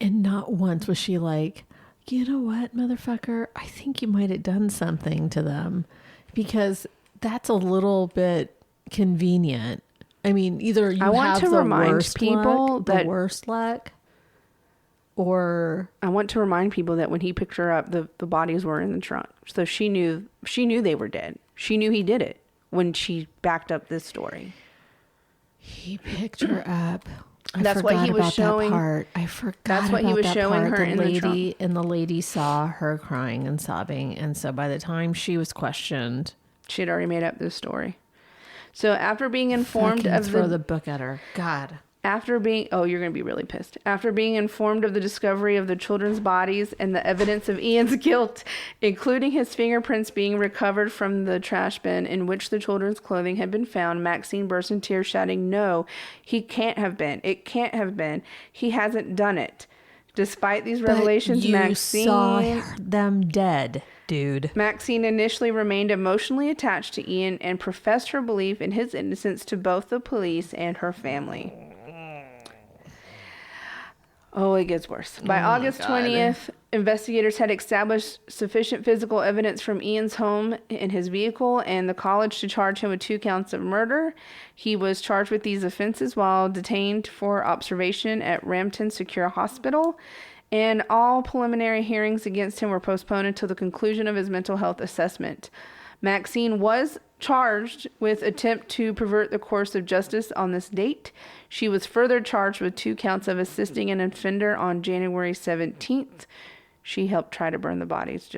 And not once was she like, you know what, motherfucker? I think you might have done something to them. Because that's a little bit convenient. I mean, either you have the worst luck, or... I want to remind people that when he picked her up, the bodies were in the trunk. So she knew they were dead. She knew he did it when she backed up this story. He picked her up. That's what he was showing. I forgot. That's what he was showing her in the trunk. And the lady saw her crying and sobbing. And so by the time she was questioned, she had already made up this story. So after being informed of throw the book at her. God. You're going to be really pissed. After being informed of the discovery of the children's bodies and the evidence of Ian's guilt, including his fingerprints being recovered from the trash bin in which the children's clothing had been found, Maxine burst in tears, shouting, "No, he can't have been. It can't have been. He hasn't done it." Despite these revelations, Maxine saw them dead, dude. Maxine initially remained emotionally attached to Ian and professed her belief in his innocence to both the police and her family. Oh, it gets worse. By August 20th, investigators had established sufficient physical evidence from Ian's home and his vehicle and the college to charge him with 2 counts of murder. He was charged with these offenses while detained for observation at Rampton Secure Hospital, and all preliminary hearings against him were postponed until the conclusion of his mental health assessment. Maxine was charged with attempt to pervert the course of justice on this date. She was further charged with 2 counts of assisting an offender on January 17th. She helped try to burn the bodies.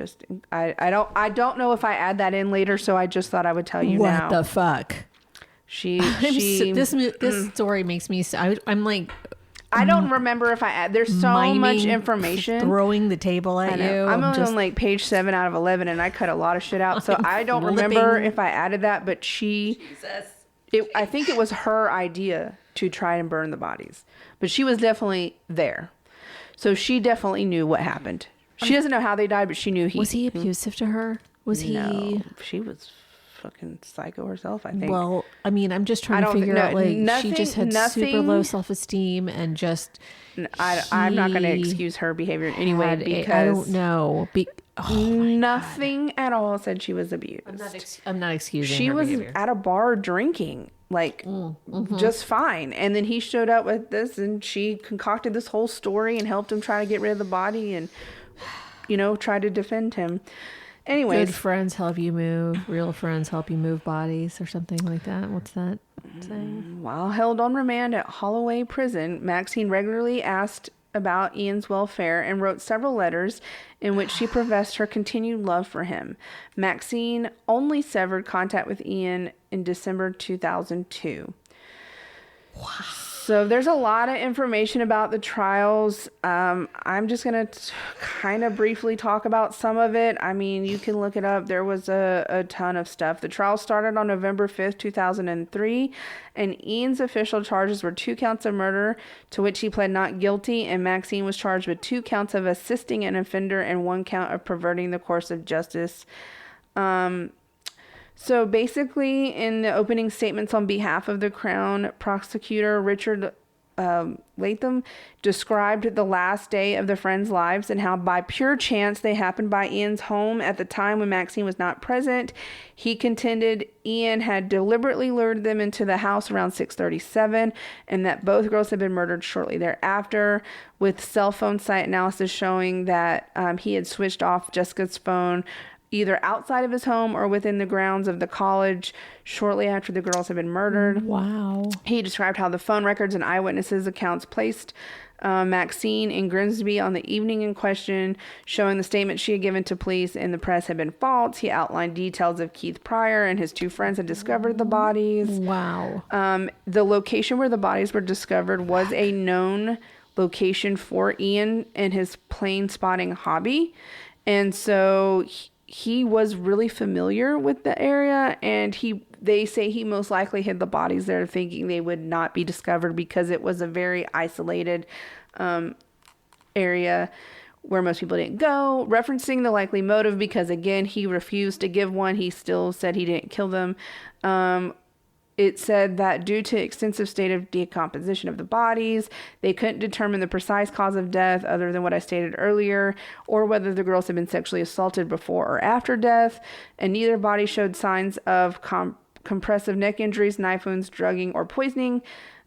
I don't know if I add that in later, so I just thought I would tell you now. What the fuck? This story makes me. I'm like. I don't remember if I add. There's so much information. Throwing the table at you. I'm only on like page 7 out of 11, and I cut a lot of shit out, so I don't remember if I added that. But I think it was her idea to try and burn the bodies, but she was definitely there, so she definitely knew what happened. She doesn't know how they died, but she knew Was he abusive to her? No, she was fucking psycho herself, I think. Well, I mean, I'm just trying to figure out, like, she just had super low self-esteem and just... I'm not going to excuse her behavior in any way because... I don't know. Nothing at all said she was abused. I'm not excusing she her was behavior. At a bar drinking, like, just fine. And then he showed up with this, and she concocted this whole story and helped him try to get rid of the body and, try to defend him. Anyways. Good friends help you move. Real friends help you move bodies or something like that. What's that saying? While held on remand at Holloway Prison, Maxine regularly asked about Ian's welfare and wrote several letters in which she professed her continued love for him. Maxine only severed contact with Ian in December 2002. Wow. So there's a lot of information about the trials. I'm just going to kind of briefly talk about some of it. I mean, you can look it up. There was a ton of stuff. The trial started on November 5th, 2003, and Ian's official charges were 2 counts of murder, to which he pled not guilty, and Maxine was charged with 2 counts of assisting an offender and 1 count of perverting the course of justice. So basically, in the opening statements on behalf of the Crown prosecutor, Richard Latham described the last day of the friends' lives and how by pure chance they happened by Ian's home at the time when Maxine was not present. He contended Ian had deliberately lured them into the house around 6:37 and that both girls had been murdered shortly thereafter, with cell phone site analysis showing that he had switched off Jessica's phone either outside of his home or within the grounds of the college shortly after the girls had been murdered. Wow. He described how the phone records and eyewitnesses accounts placed Maxine in Grimsby on the evening in question, showing the statement she had given to police and the press had been false. He outlined details of Keith Pryor and his 2 friends had discovered the bodies. Wow. The location where the bodies were discovered was a known location for Ian and his plane spotting hobby. And so he was really familiar with the area, and they say he most likely hid the bodies there thinking they would not be discovered because it was a very isolated area where most people didn't go, referencing the likely motive because, again, he refused to give one. He still said he didn't kill them. It said that due to extensive state of decomposition of the bodies, they couldn't determine the precise cause of death other than what I stated earlier, or whether the girls had been sexually assaulted before or after death, and neither body showed signs of compressive neck injuries, knife wounds, drugging, or poisoning.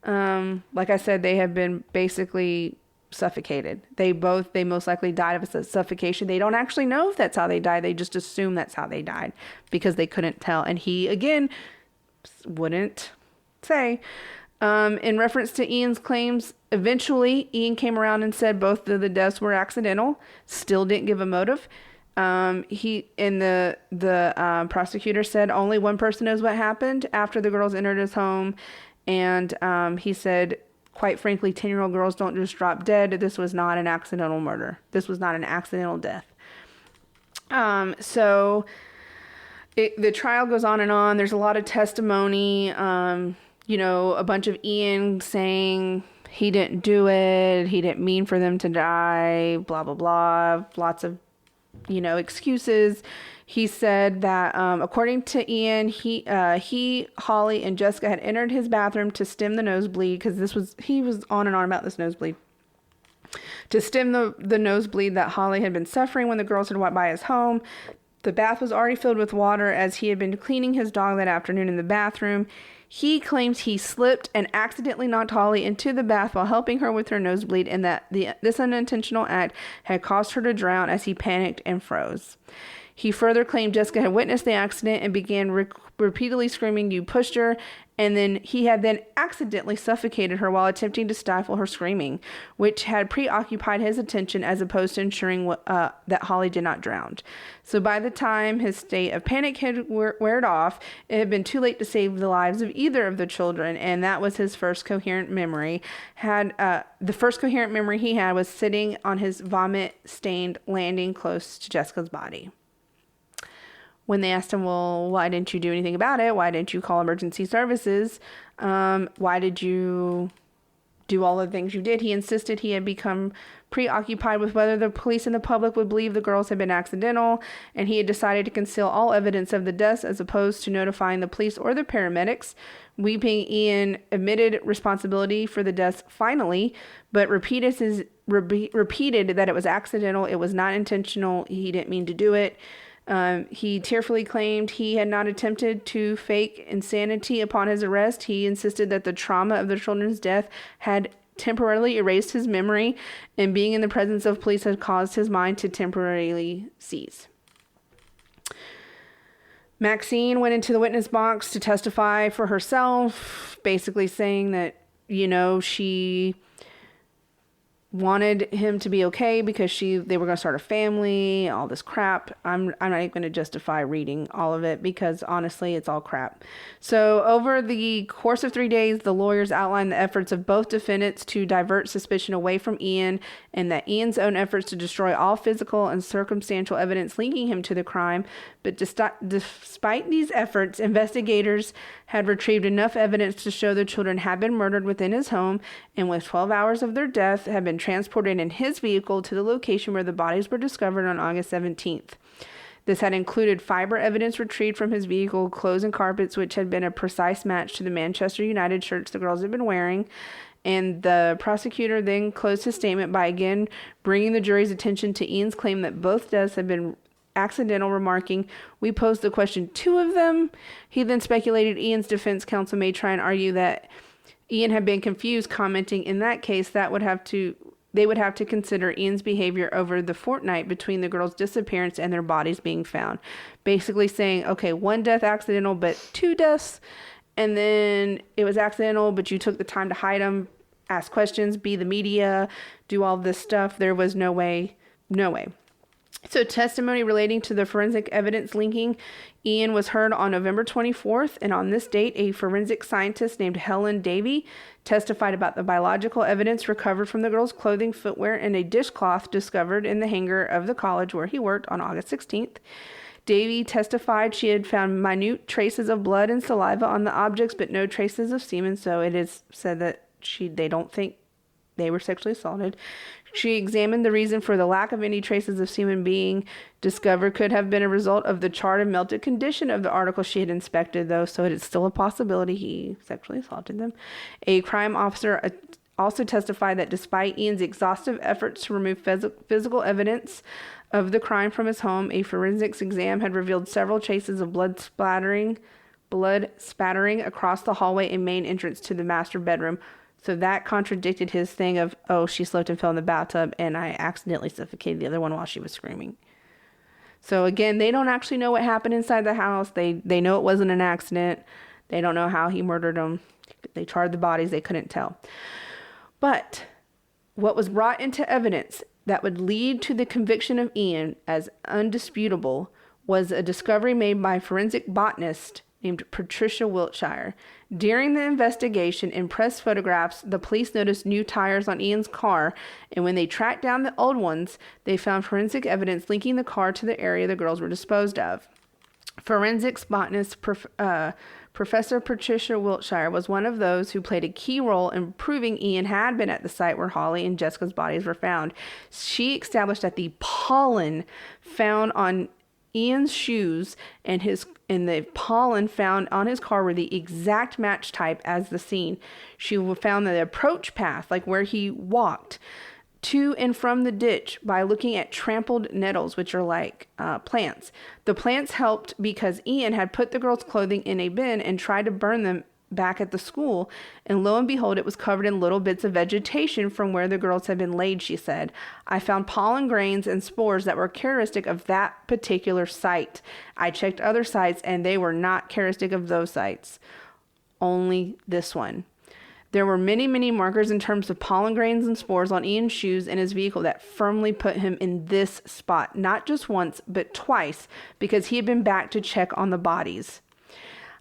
Like I said, they have been basically suffocated. They most likely died of a suffocation. They don't actually know if that's how they died. They just assume that's how they died because they couldn't tell. And he, again, wouldn't say. In reference to Ian's claims, eventually Ian came around and said both of the deaths were accidental. Still didn't give a motive. The prosecutor said only one person knows what happened after the girls entered his home, and he said, quite frankly, 10-year-old girls don't just drop dead. This was not an accidental murder. This was not an accidental death. The trial goes on and on. There's a lot of testimony, a bunch of Ian saying he didn't do it, he didn't mean for them to die, blah, blah, blah. Lots of, excuses. He said that, according to Ian, he, Holly, and Jessica had entered his bathroom to stem the nosebleed because he was on and on about this nosebleed. To stem the nosebleed that Holly had been suffering when the girls had walked by his home, the bath was already filled with water as he had been cleaning his dog that afternoon in the bathroom. He claims he slipped and accidentally knocked Holly into the bath while helping her with her nosebleed, and that this unintentional act had caused her to drown as he panicked and froze. He further claimed Jessica had witnessed the accident and began repeatedly screaming, "You pushed her," and he had accidentally suffocated her while attempting to stifle her screaming, which had preoccupied his attention as opposed to ensuring that Holly did not drown. So by the time his state of panic had weared off, it had been too late to save the lives of either of the children, and that was his first coherent memory. The first coherent memory he had was sitting on his vomit-stained landing close to Jessica's body. When they asked him, well, why didn't you do anything about it? Why didn't you call emergency services? Why did you do all the things you did? He insisted he had become preoccupied with whether the police and the public would believe the girls had been accidental, and he had decided to conceal all evidence of the deaths as opposed to notifying the police or the paramedics. Weeping Ian admitted responsibility for the deaths finally, but repeated that it was accidental, it was not intentional, he didn't mean to do it. He tearfully claimed he had not attempted to fake insanity upon his arrest. He insisted that the trauma of the children's death had temporarily erased his memory, and being in the presence of police had caused his mind to temporarily seize. Maxine went into the witness box to testify for herself, basically saying that, she wanted him to be okay because they were going to start a family, all this crap. I'm not even going to justify reading all of it because honestly, it's all crap. So over the course of 3 days, the lawyers outlined the efforts of both defendants to divert suspicion away from Ian, and that Ian's own efforts to destroy all physical and circumstantial evidence linking him to the crime. But despite these efforts, investigators had retrieved enough evidence to show the children had been murdered within his home, and with 12 hours of their death had been transported in his vehicle to the location where the bodies were discovered on August 17th. This had included fiber evidence retrieved from his vehicle, clothes and carpets, which had been a precise match to the Manchester United shirts the girls had been wearing. And the prosecutor then closed his statement by again bringing the jury's attention to Ian's claim that both deaths had been accidental, remarking, "We posed the question to of them." He then speculated Ian's defense counsel may try and argue that Ian had been confused, commenting, in that case, they would have to consider Ian's behavior over the fortnight between the girls' disappearance and their bodies being found. Basically saying, okay, one death accidental, but two deaths, and then it was accidental, but you took the time to hide them, ask questions, be the media, do all this stuff. There was no way. So testimony relating to the forensic evidence linking Ian was heard on November 24th, and on this date, a forensic scientist named Helen Davey testified about the biological evidence recovered from the girls' clothing, footwear, and a dishcloth discovered in the hangar of the college where he worked on August 16th. Davey testified she had found minute traces of blood and saliva on the objects, but no traces of semen, so it is said that they don't think they were sexually assaulted. She examined the reason for the lack of any traces of semen being discovered could have been a result of the charred and melted condition of the article she had inspected, though, so it is still a possibility he sexually assaulted them. A crime officer also testified that despite Ian's exhaustive efforts to remove physical evidence of the crime from his home, a forensics exam had revealed several traces of blood spattering across the hallway and main entrance to the master bedroom. So that contradicted his thing of, oh, she slipped and fell in the bathtub and I accidentally suffocated the other one while she was screaming. So again, they don't actually know what happened inside the house. They know it wasn't an accident. They don't know how he murdered them. They charred the bodies. They couldn't tell. But what was brought into evidence that would lead to the conviction of Ian as undisputable was a discovery made by a forensic botanist named Patricia Wiltshire. During the investigation in press photographs, the police noticed new tires on Ian's car, and when they tracked down the old ones, they found forensic evidence linking the car to the area the girls were disposed of. Forensics botanist Professor Patricia Wiltshire was one of those who played a key role in proving Ian had been at the site where Holly and Jessica's bodies were found. She established that the pollen found on Ian's shoes and the pollen found on his car were the exact match type as the scene. She found the approach path, like where he walked, to and from the ditch by looking at trampled nettles, which are like plants. The plants helped because Ian had put the girls' clothing in a bin and tried to burn them back at the school, and lo and behold, it was covered in little bits of vegetation from where the girls had been laid, she said. I found pollen grains and spores that were characteristic of that particular site. I checked other sites, and they were not characteristic of those sites. Only this one. There were many, many markers in terms of pollen grains and spores on Ian's shoes and his vehicle that firmly put him in this spot, not just once, but twice, because he had been back to check on the bodies.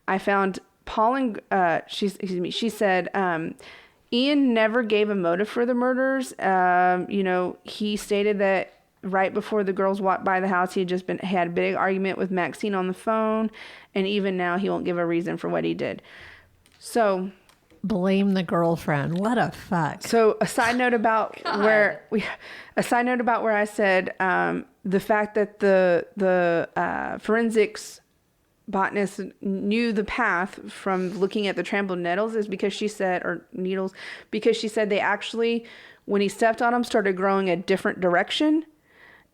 I found pollen, she said, Ian never gave a motive for the murders. He stated that right before the girls walked by the house, he had a big argument with Maxine on the phone, and even now he won't give a reason for what he did. So... blame the girlfriend. What a fuck. So a side note about where I said the fact that the forensics botanist knew the path from looking at the trampled nettles is because she said they actually, when he stepped on them, started growing a different direction.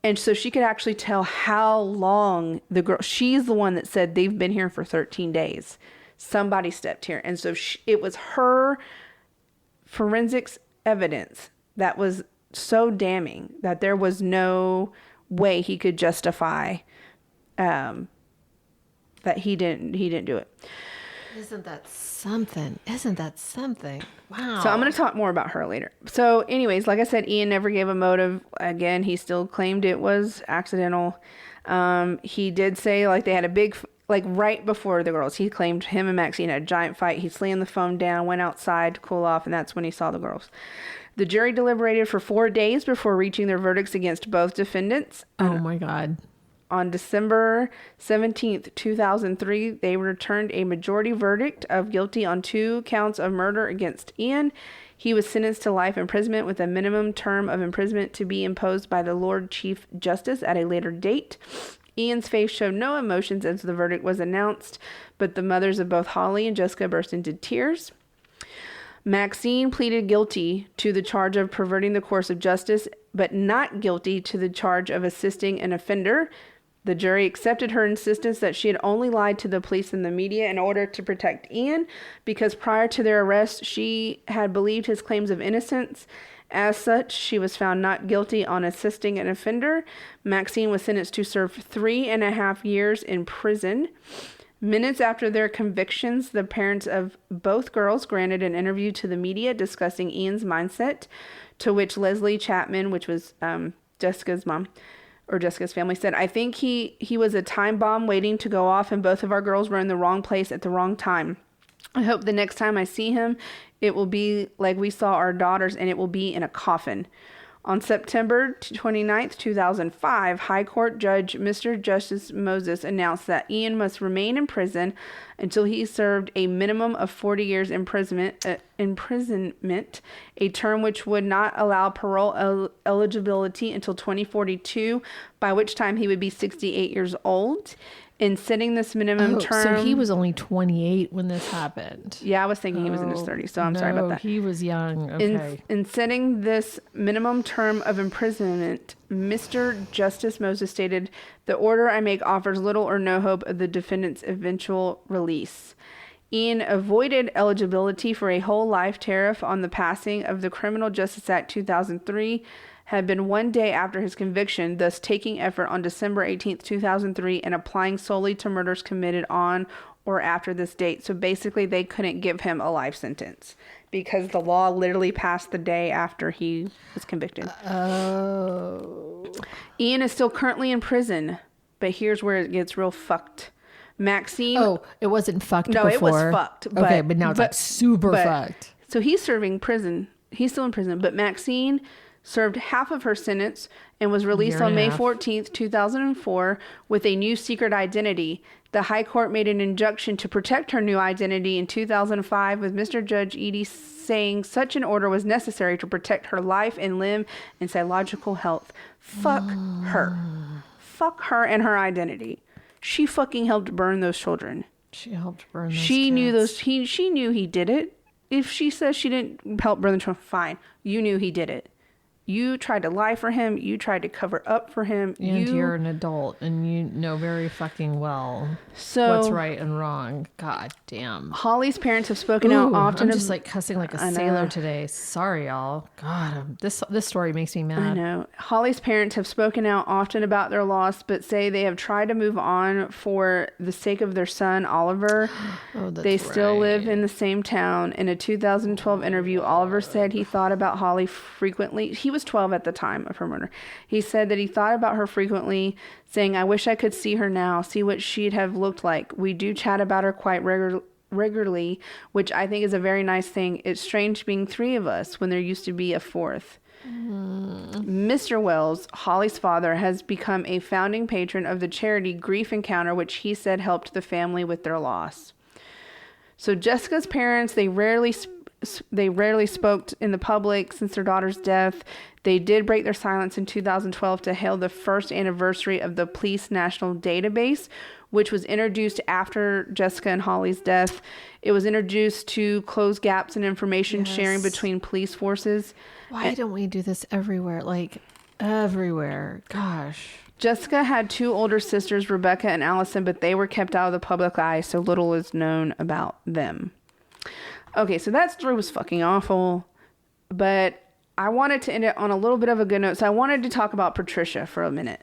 And so she could actually tell how long she's the one that said they've been here for 13 days. Somebody stepped here. And so it was her forensics evidence that was so damning that there was no way he could justify that he didn't do it. Isn't that something? Wow. So I'm going to talk more about her later. So anyways, like I said, Ian never gave a motive. Again, he still claimed it was accidental. He did say like they had a big... like right before the girls, he claimed him and Maxine had a giant fight. He slammed the phone down, went outside to cool off, and that's when he saw the girls. The jury deliberated for 4 days before reaching their verdicts against both defendants. Oh my God. On December 17th, 2003, they returned a majority verdict of guilty on 2 counts of murder against Ian. He was sentenced to life imprisonment with a minimum term of imprisonment to be imposed by the Lord Chief Justice at a later date. Ian's face showed no emotions as the verdict was announced, but the mothers of both Holly and Jessica burst into tears. Maxine pleaded guilty to the charge of perverting the course of justice, but not guilty to the charge of assisting an offender. The jury accepted her insistence that she had only lied to the police and the media in order to protect Ian, because prior to their arrest, she had believed his claims of innocence. As such, she was found not guilty on assisting an offender. Maxine was sentenced to serve 3.5 years in prison. Minutes after their convictions, the parents of both girls granted an interview to the media discussing Ian's mindset, to which Leslie Chapman, which was Jessica's mom, or Jessica's family, said, I think he was a time bomb waiting to go off, and both of our girls were in the wrong place at the wrong time. I hope the next time I see him, it will be like we saw our daughters, and it will be in a coffin. On September 29th, 2005, High Court Judge Mr. Justice Moses announced that Ian must remain in prison until he served a minimum of 40 years imprisonment, a term which would not allow parole eligibility until 2042, by which time he would be 68 years old. In setting this minimum term... So he was only 28 when this happened. Yeah, I was thinking he was in his 30s, so I'm sorry about that. He was young. Okay. In setting this minimum term of imprisonment, Mr. Justice Moses stated, the order I make offers little or no hope of the defendant's eventual release. Ian avoided eligibility for a whole life tariff on the passing of the Criminal Justice Act 2003, had been 1 day after his conviction, thus taking effort on December 18th, 2003, and applying solely to murders committed on or after this date. So basically, they couldn't give him a life sentence because the law literally passed the day after he was convicted. Oh. Ian is still currently in prison, but here's where it gets real fucked. Maxine... Oh, it wasn't fucked no, before. No, it was fucked. But, okay, but now it's like super fucked. So he's serving prison. He's still in prison, but Maxine served half of her sentence and was released on May 14th, 2004 with a new secret identity. The High Court made an injunction to protect her new identity in 2005, with Mr. Judge Edie saying such an order was necessary to protect her life and limb and psychological health. Fuck her. Fuck her and her identity. She fucking helped burn those children. She helped burn those She knew those. She knew he did it. If she says she didn't help burn the children, fine. You knew he did it. You tried to lie for him. You tried to cover up for him. And you're an adult and you know very fucking well what's right and wrong. God damn. Holly's parents have spoken out often. I'm just like cussing like a sailor today. Sorry, y'all. God, this story makes me mad. I know. Holly's parents have spoken out often about their loss, but say they have tried to move on for the sake of their son, Oliver. They still live in the same town. In a 2012 interview, Oliver said he thought about Holly frequently. He was 12 at the time of her murder. He said that he thought about her frequently, saying, I wish I could see her now, see what she'd have looked like. We do chat about her quite regularly, which I think is a very nice thing. It's strange being 3 of us when there used to be a 4th. Mr. Wells, Holly's father, has become a founding patron of the charity Grief Encounter, which he said helped the family with their loss. So Jessica's parents, they rarely spoke in the public since their daughter's death. They did break their silence in 2012 to hail the first anniversary of the Police National Database, which was introduced after Jessica and Holly's death. It was introduced to close gaps in information sharing between police forces. Why don't we do this everywhere? Like, everywhere. Gosh. Jessica had 2 older sisters, Rebecca and Allison, but they were kept out of the public eye, so little is known about them. Okay, so that story was fucking awful, but I wanted to end it on a little bit of a good note. So I wanted to talk about Patricia for a minute.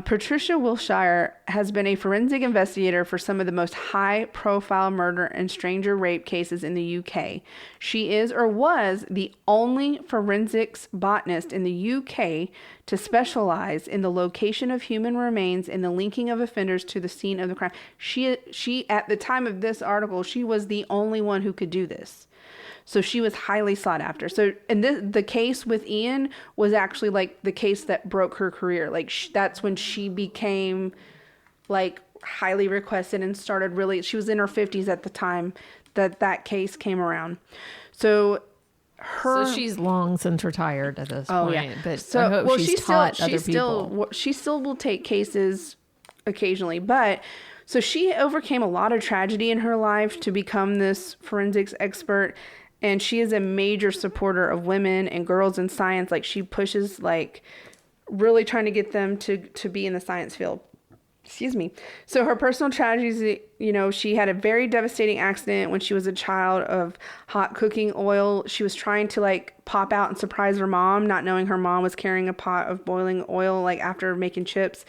Patricia Wilshire has been a forensic investigator for some of the most high-profile murder and stranger rape cases in the UK. She is or was the only forensics botanist in the UK to specialize in the location of human remains and the linking of offenders to the scene of the crime. She at the time of this article, she was the only one who could do this. So she was highly sought after. So, and the case with Ian was actually like the case that broke her career. Like that's when she became like highly requested and started really, she was in her 50s at the time that case came around. So she's long since retired at this point. Yeah. But so, I hope she's taught other people. She still will take cases occasionally, but so she overcame a lot of tragedy in her life to become this forensics expert. And she is a major supporter of women and girls in science. Like she pushes like really trying to get them to be in the science field. Excuse me. So her personal tragedies, you know, she had a very devastating accident when she was a child of hot cooking oil. She was trying to like pop out and surprise her mom, not knowing her mom was carrying a pot of boiling oil like after making chips.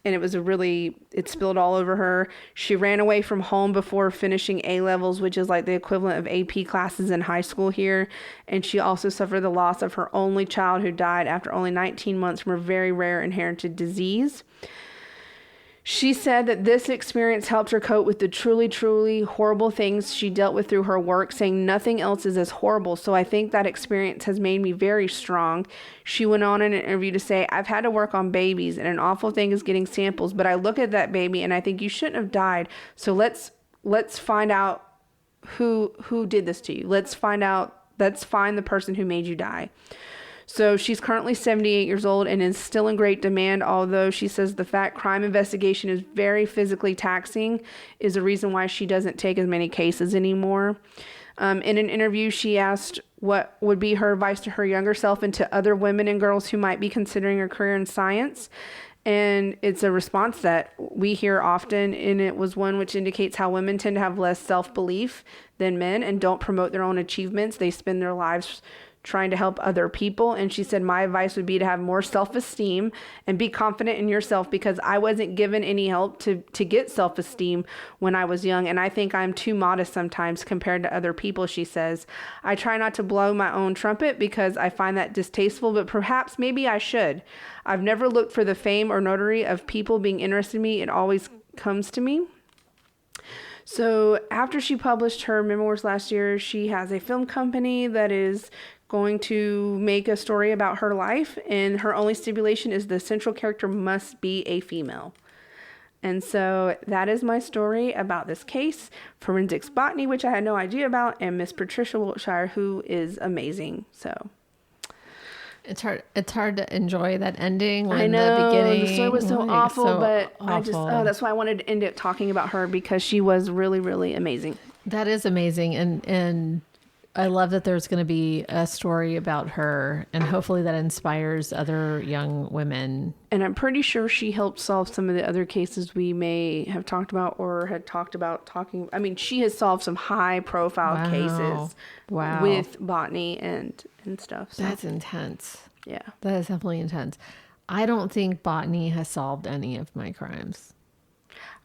And it spilled all over her. She ran away from home before finishing A-levels, which is like the equivalent of AP classes in high school here. And she also suffered the loss of her only child who died after only 19 months from a very rare inherited disease. She said that this experience helped her cope with the truly, truly horrible things she dealt with through her work, saying nothing else is as horrible. So I think that experience has made me very strong. She went on in an interview to say, I've had to work on babies and an awful thing is getting samples, but I look at that baby and I think you shouldn't have died. So let's find out who did this to you. Let's find the person who made you die. So she's currently 78 years old and is still in great demand, although she says the fact crime investigation is very physically taxing is a reason why she doesn't take as many cases anymore. In an interview, she asked what would be her advice to her younger self and to other women and girls who might be considering a career in science. And it's a response that we hear often, and it was one which indicates how women tend to have less self-belief than men and don't promote their own achievements. They spend their lives trying to help other people. And she said, my advice would be to have more self-esteem and be confident in yourself, because I wasn't given any help to get self-esteem when I was young. And I think I'm too modest sometimes compared to other people, she says. I try not to blow my own trumpet because I find that distasteful, but perhaps maybe I should. I've never looked for the fame or notoriety of people being interested in me. It always comes to me. So after she published her memoirs last year, she has a film company that is going to make a story about her life, and her only stipulation is the central character must be a female. And so that is my story about this case, forensics botany, which I had no idea about, and Miss Patricia Wiltshire, who is amazing. So it's hard to enjoy that ending. I know the beginning, the story was so awful, but that's why I wanted to end it talking about her, because she was really, really amazing. That is amazing, and I love that there's going to be a story about her, and hopefully that inspires other young women. And I'm pretty sure she helped solve some of the other cases we may have talked about or had talked about talking. I mean, she has solved some high profile cases with botany and stuff. So. That's intense. Yeah. That is definitely intense. I don't think botany has solved any of my crimes.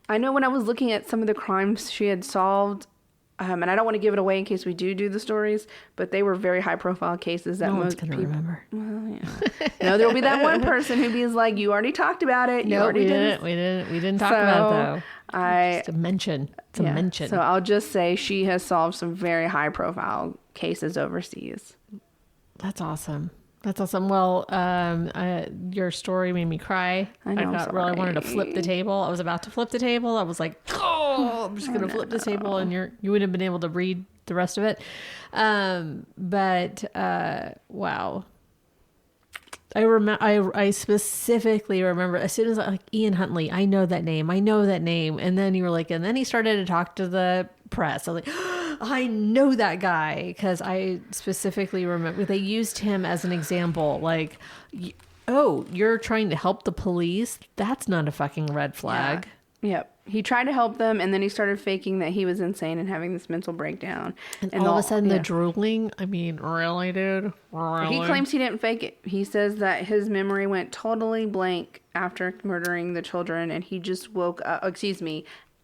I know when I was looking at some of the crimes she had solved, and I don't want to give it away in case we do the stories, but they were very high profile cases that most people remember. Well, yeah. No, there will be that one person who be like, "You already talked about it. No, we didn't talk about it though. Just a mention. It's a mention. So I'll just say she has solved some very high profile cases overseas. That's awesome. That's awesome. Well, your story made me cry. I know, I really wanted to flip the table. I was about to flip the table. I was like, oh, I'm just going to flip the table, and you wouldn't have been able to read the rest of it. Wow. I specifically remember as soon as Ian Huntley, I know that name. And then you were like, and then he started to talk to the press. I was like, I know that guy, because I specifically remember they used him as an example. Like, oh, you're trying to help the police? That's not a fucking red flag. Yeah. Yep. He tried to help them, and then he started faking that he was insane and having this mental breakdown. And all of a sudden, the drooling. I mean, really, dude? Really? He claims he didn't fake it. He says that his memory went totally blank after murdering the children, and he just woke up.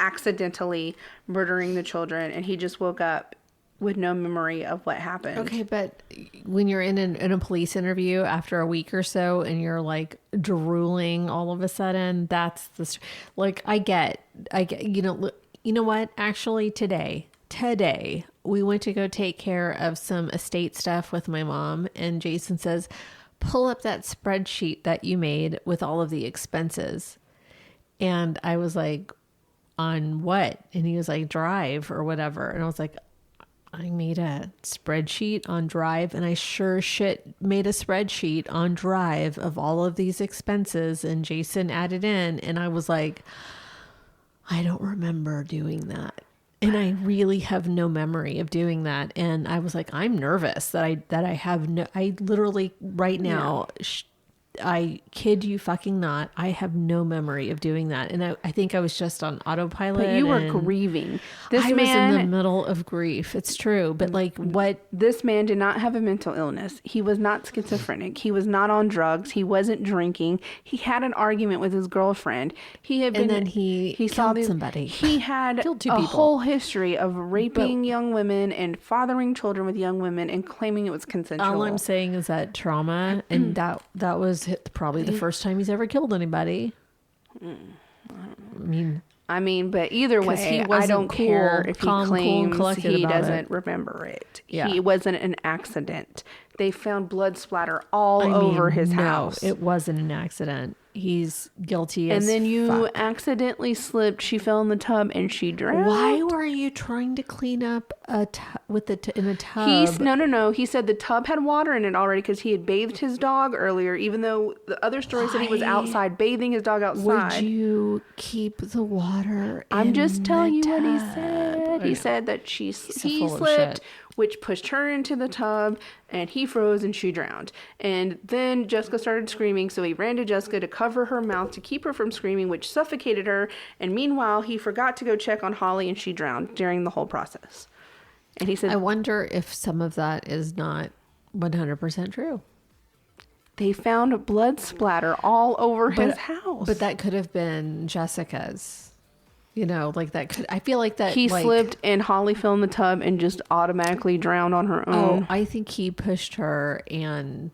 Accidentally murdering the children, and he just woke up with no memory of what happened. Okay, but when you're in a police interview after a week or so and you're like drooling all of a sudden, that's I get, you know what? Actually today we went to go take care of some estate stuff with my mom, and Jason says, pull up that spreadsheet that you made with all of the expenses. And I was like, on what? And he was like, Drive or whatever. And I was like, I made a spreadsheet on Drive, and I sure shit made a spreadsheet on Drive of all of these expenses, and Jason added in, and I was like, I don't remember doing that. And I really have no memory of doing that. And I was like, I'm nervous that I literally right now, I kid you fucking not, I have no memory of doing that. And I think I was just on autopilot. But you were grieving. I was in the middle of grief. It's true. But this man did not have a mental illness. He was not schizophrenic. He was not on drugs. He wasn't drinking. He had an argument with his girlfriend. He killed somebody. He had a whole history of raping young women and fathering children with young women and claiming it was consensual. All I'm saying is that trauma, and that was probably the first time he's ever killed anybody. I mean, but either way, I don't care if he claims he doesn't remember it. Yeah. He wasn't an accident. They found blood splatter all over his house. No, it wasn't an accident. He's guilty as fuck. And then you fuck. Accidentally slipped. She fell in the tub and she drowned. Why were you trying to clean up in a tub? No. He said the tub had water in it already because he had bathed his dog earlier, even though the other story said he was outside bathing his dog outside. Would you keep the water I'm just telling you tub? what he said. He said that he slipped, which pushed her into the tub, and he froze and she drowned. And then Jessica started screaming, so he ran to Jessica to cover her mouth to keep her from screaming, which suffocated her. And meanwhile, he forgot to go check on Holly, and she drowned during the whole process. And he said, I wonder if some of that is not 100% true. They found blood splatter all over his house. But that could have been Jessica's. I feel like that he slipped and Holly fell in the tub and just automatically drowned on her own. Oh, I think he pushed her, and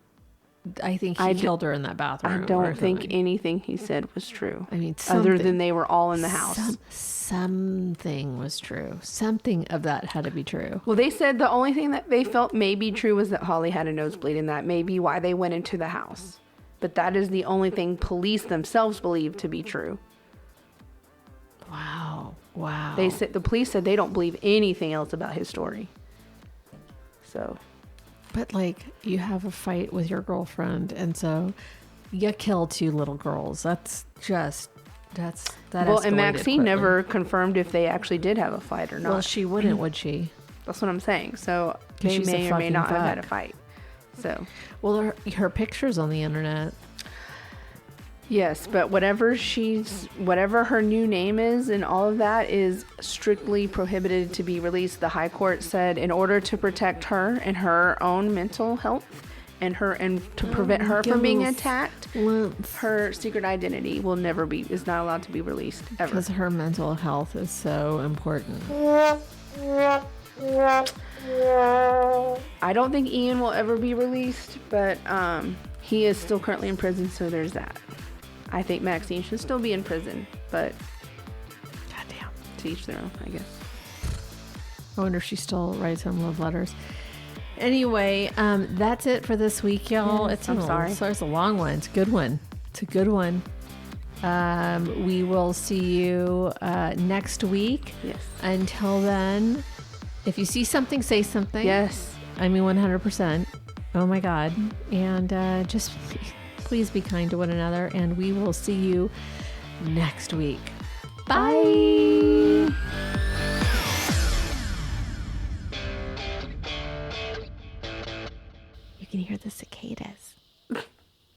I think he killed her in that bathroom. I don't think anything he said was true. I mean, other than they were all in the house. Something was true. Something of that had to be true. Well, they said the only thing that they felt may be true was that Holly had a nosebleed, and that may be why they went into the house. But that is the only thing police themselves believe to be true. Wow. They said the police said they don't believe anything else about his story. So, but you have a fight with your girlfriend, and so you kill 2 little girls. That. Well, and Maxine never confirmed if they actually did have a fight or not. Well, she wouldn't, would she? That's what I'm saying. So they may or may not have had a fight. So, well, her picture's on the internet. Yes, but whatever her new name is and all of that is strictly prohibited to be released. The High Court said in order to protect her and her own mental health and to prevent her from being attacked, her secret identity is not allowed to be released ever. Because her mental health is so important. I don't think Ian will ever be released, but he is still currently in prison, so there's that. I think Maxine should still be in prison, but goddamn, to each their own, I guess. I wonder if she still writes him love letters. Anyway, that's it for this week, y'all. Yes, I'm sorry. It's a long one. It's a good one. We will see you next week. Yes. Until then, if you see something, say something. Yes. I mean, 100%. Oh my God. And just please be kind to one another, and we will see you next week. Bye. You can hear the cicadas.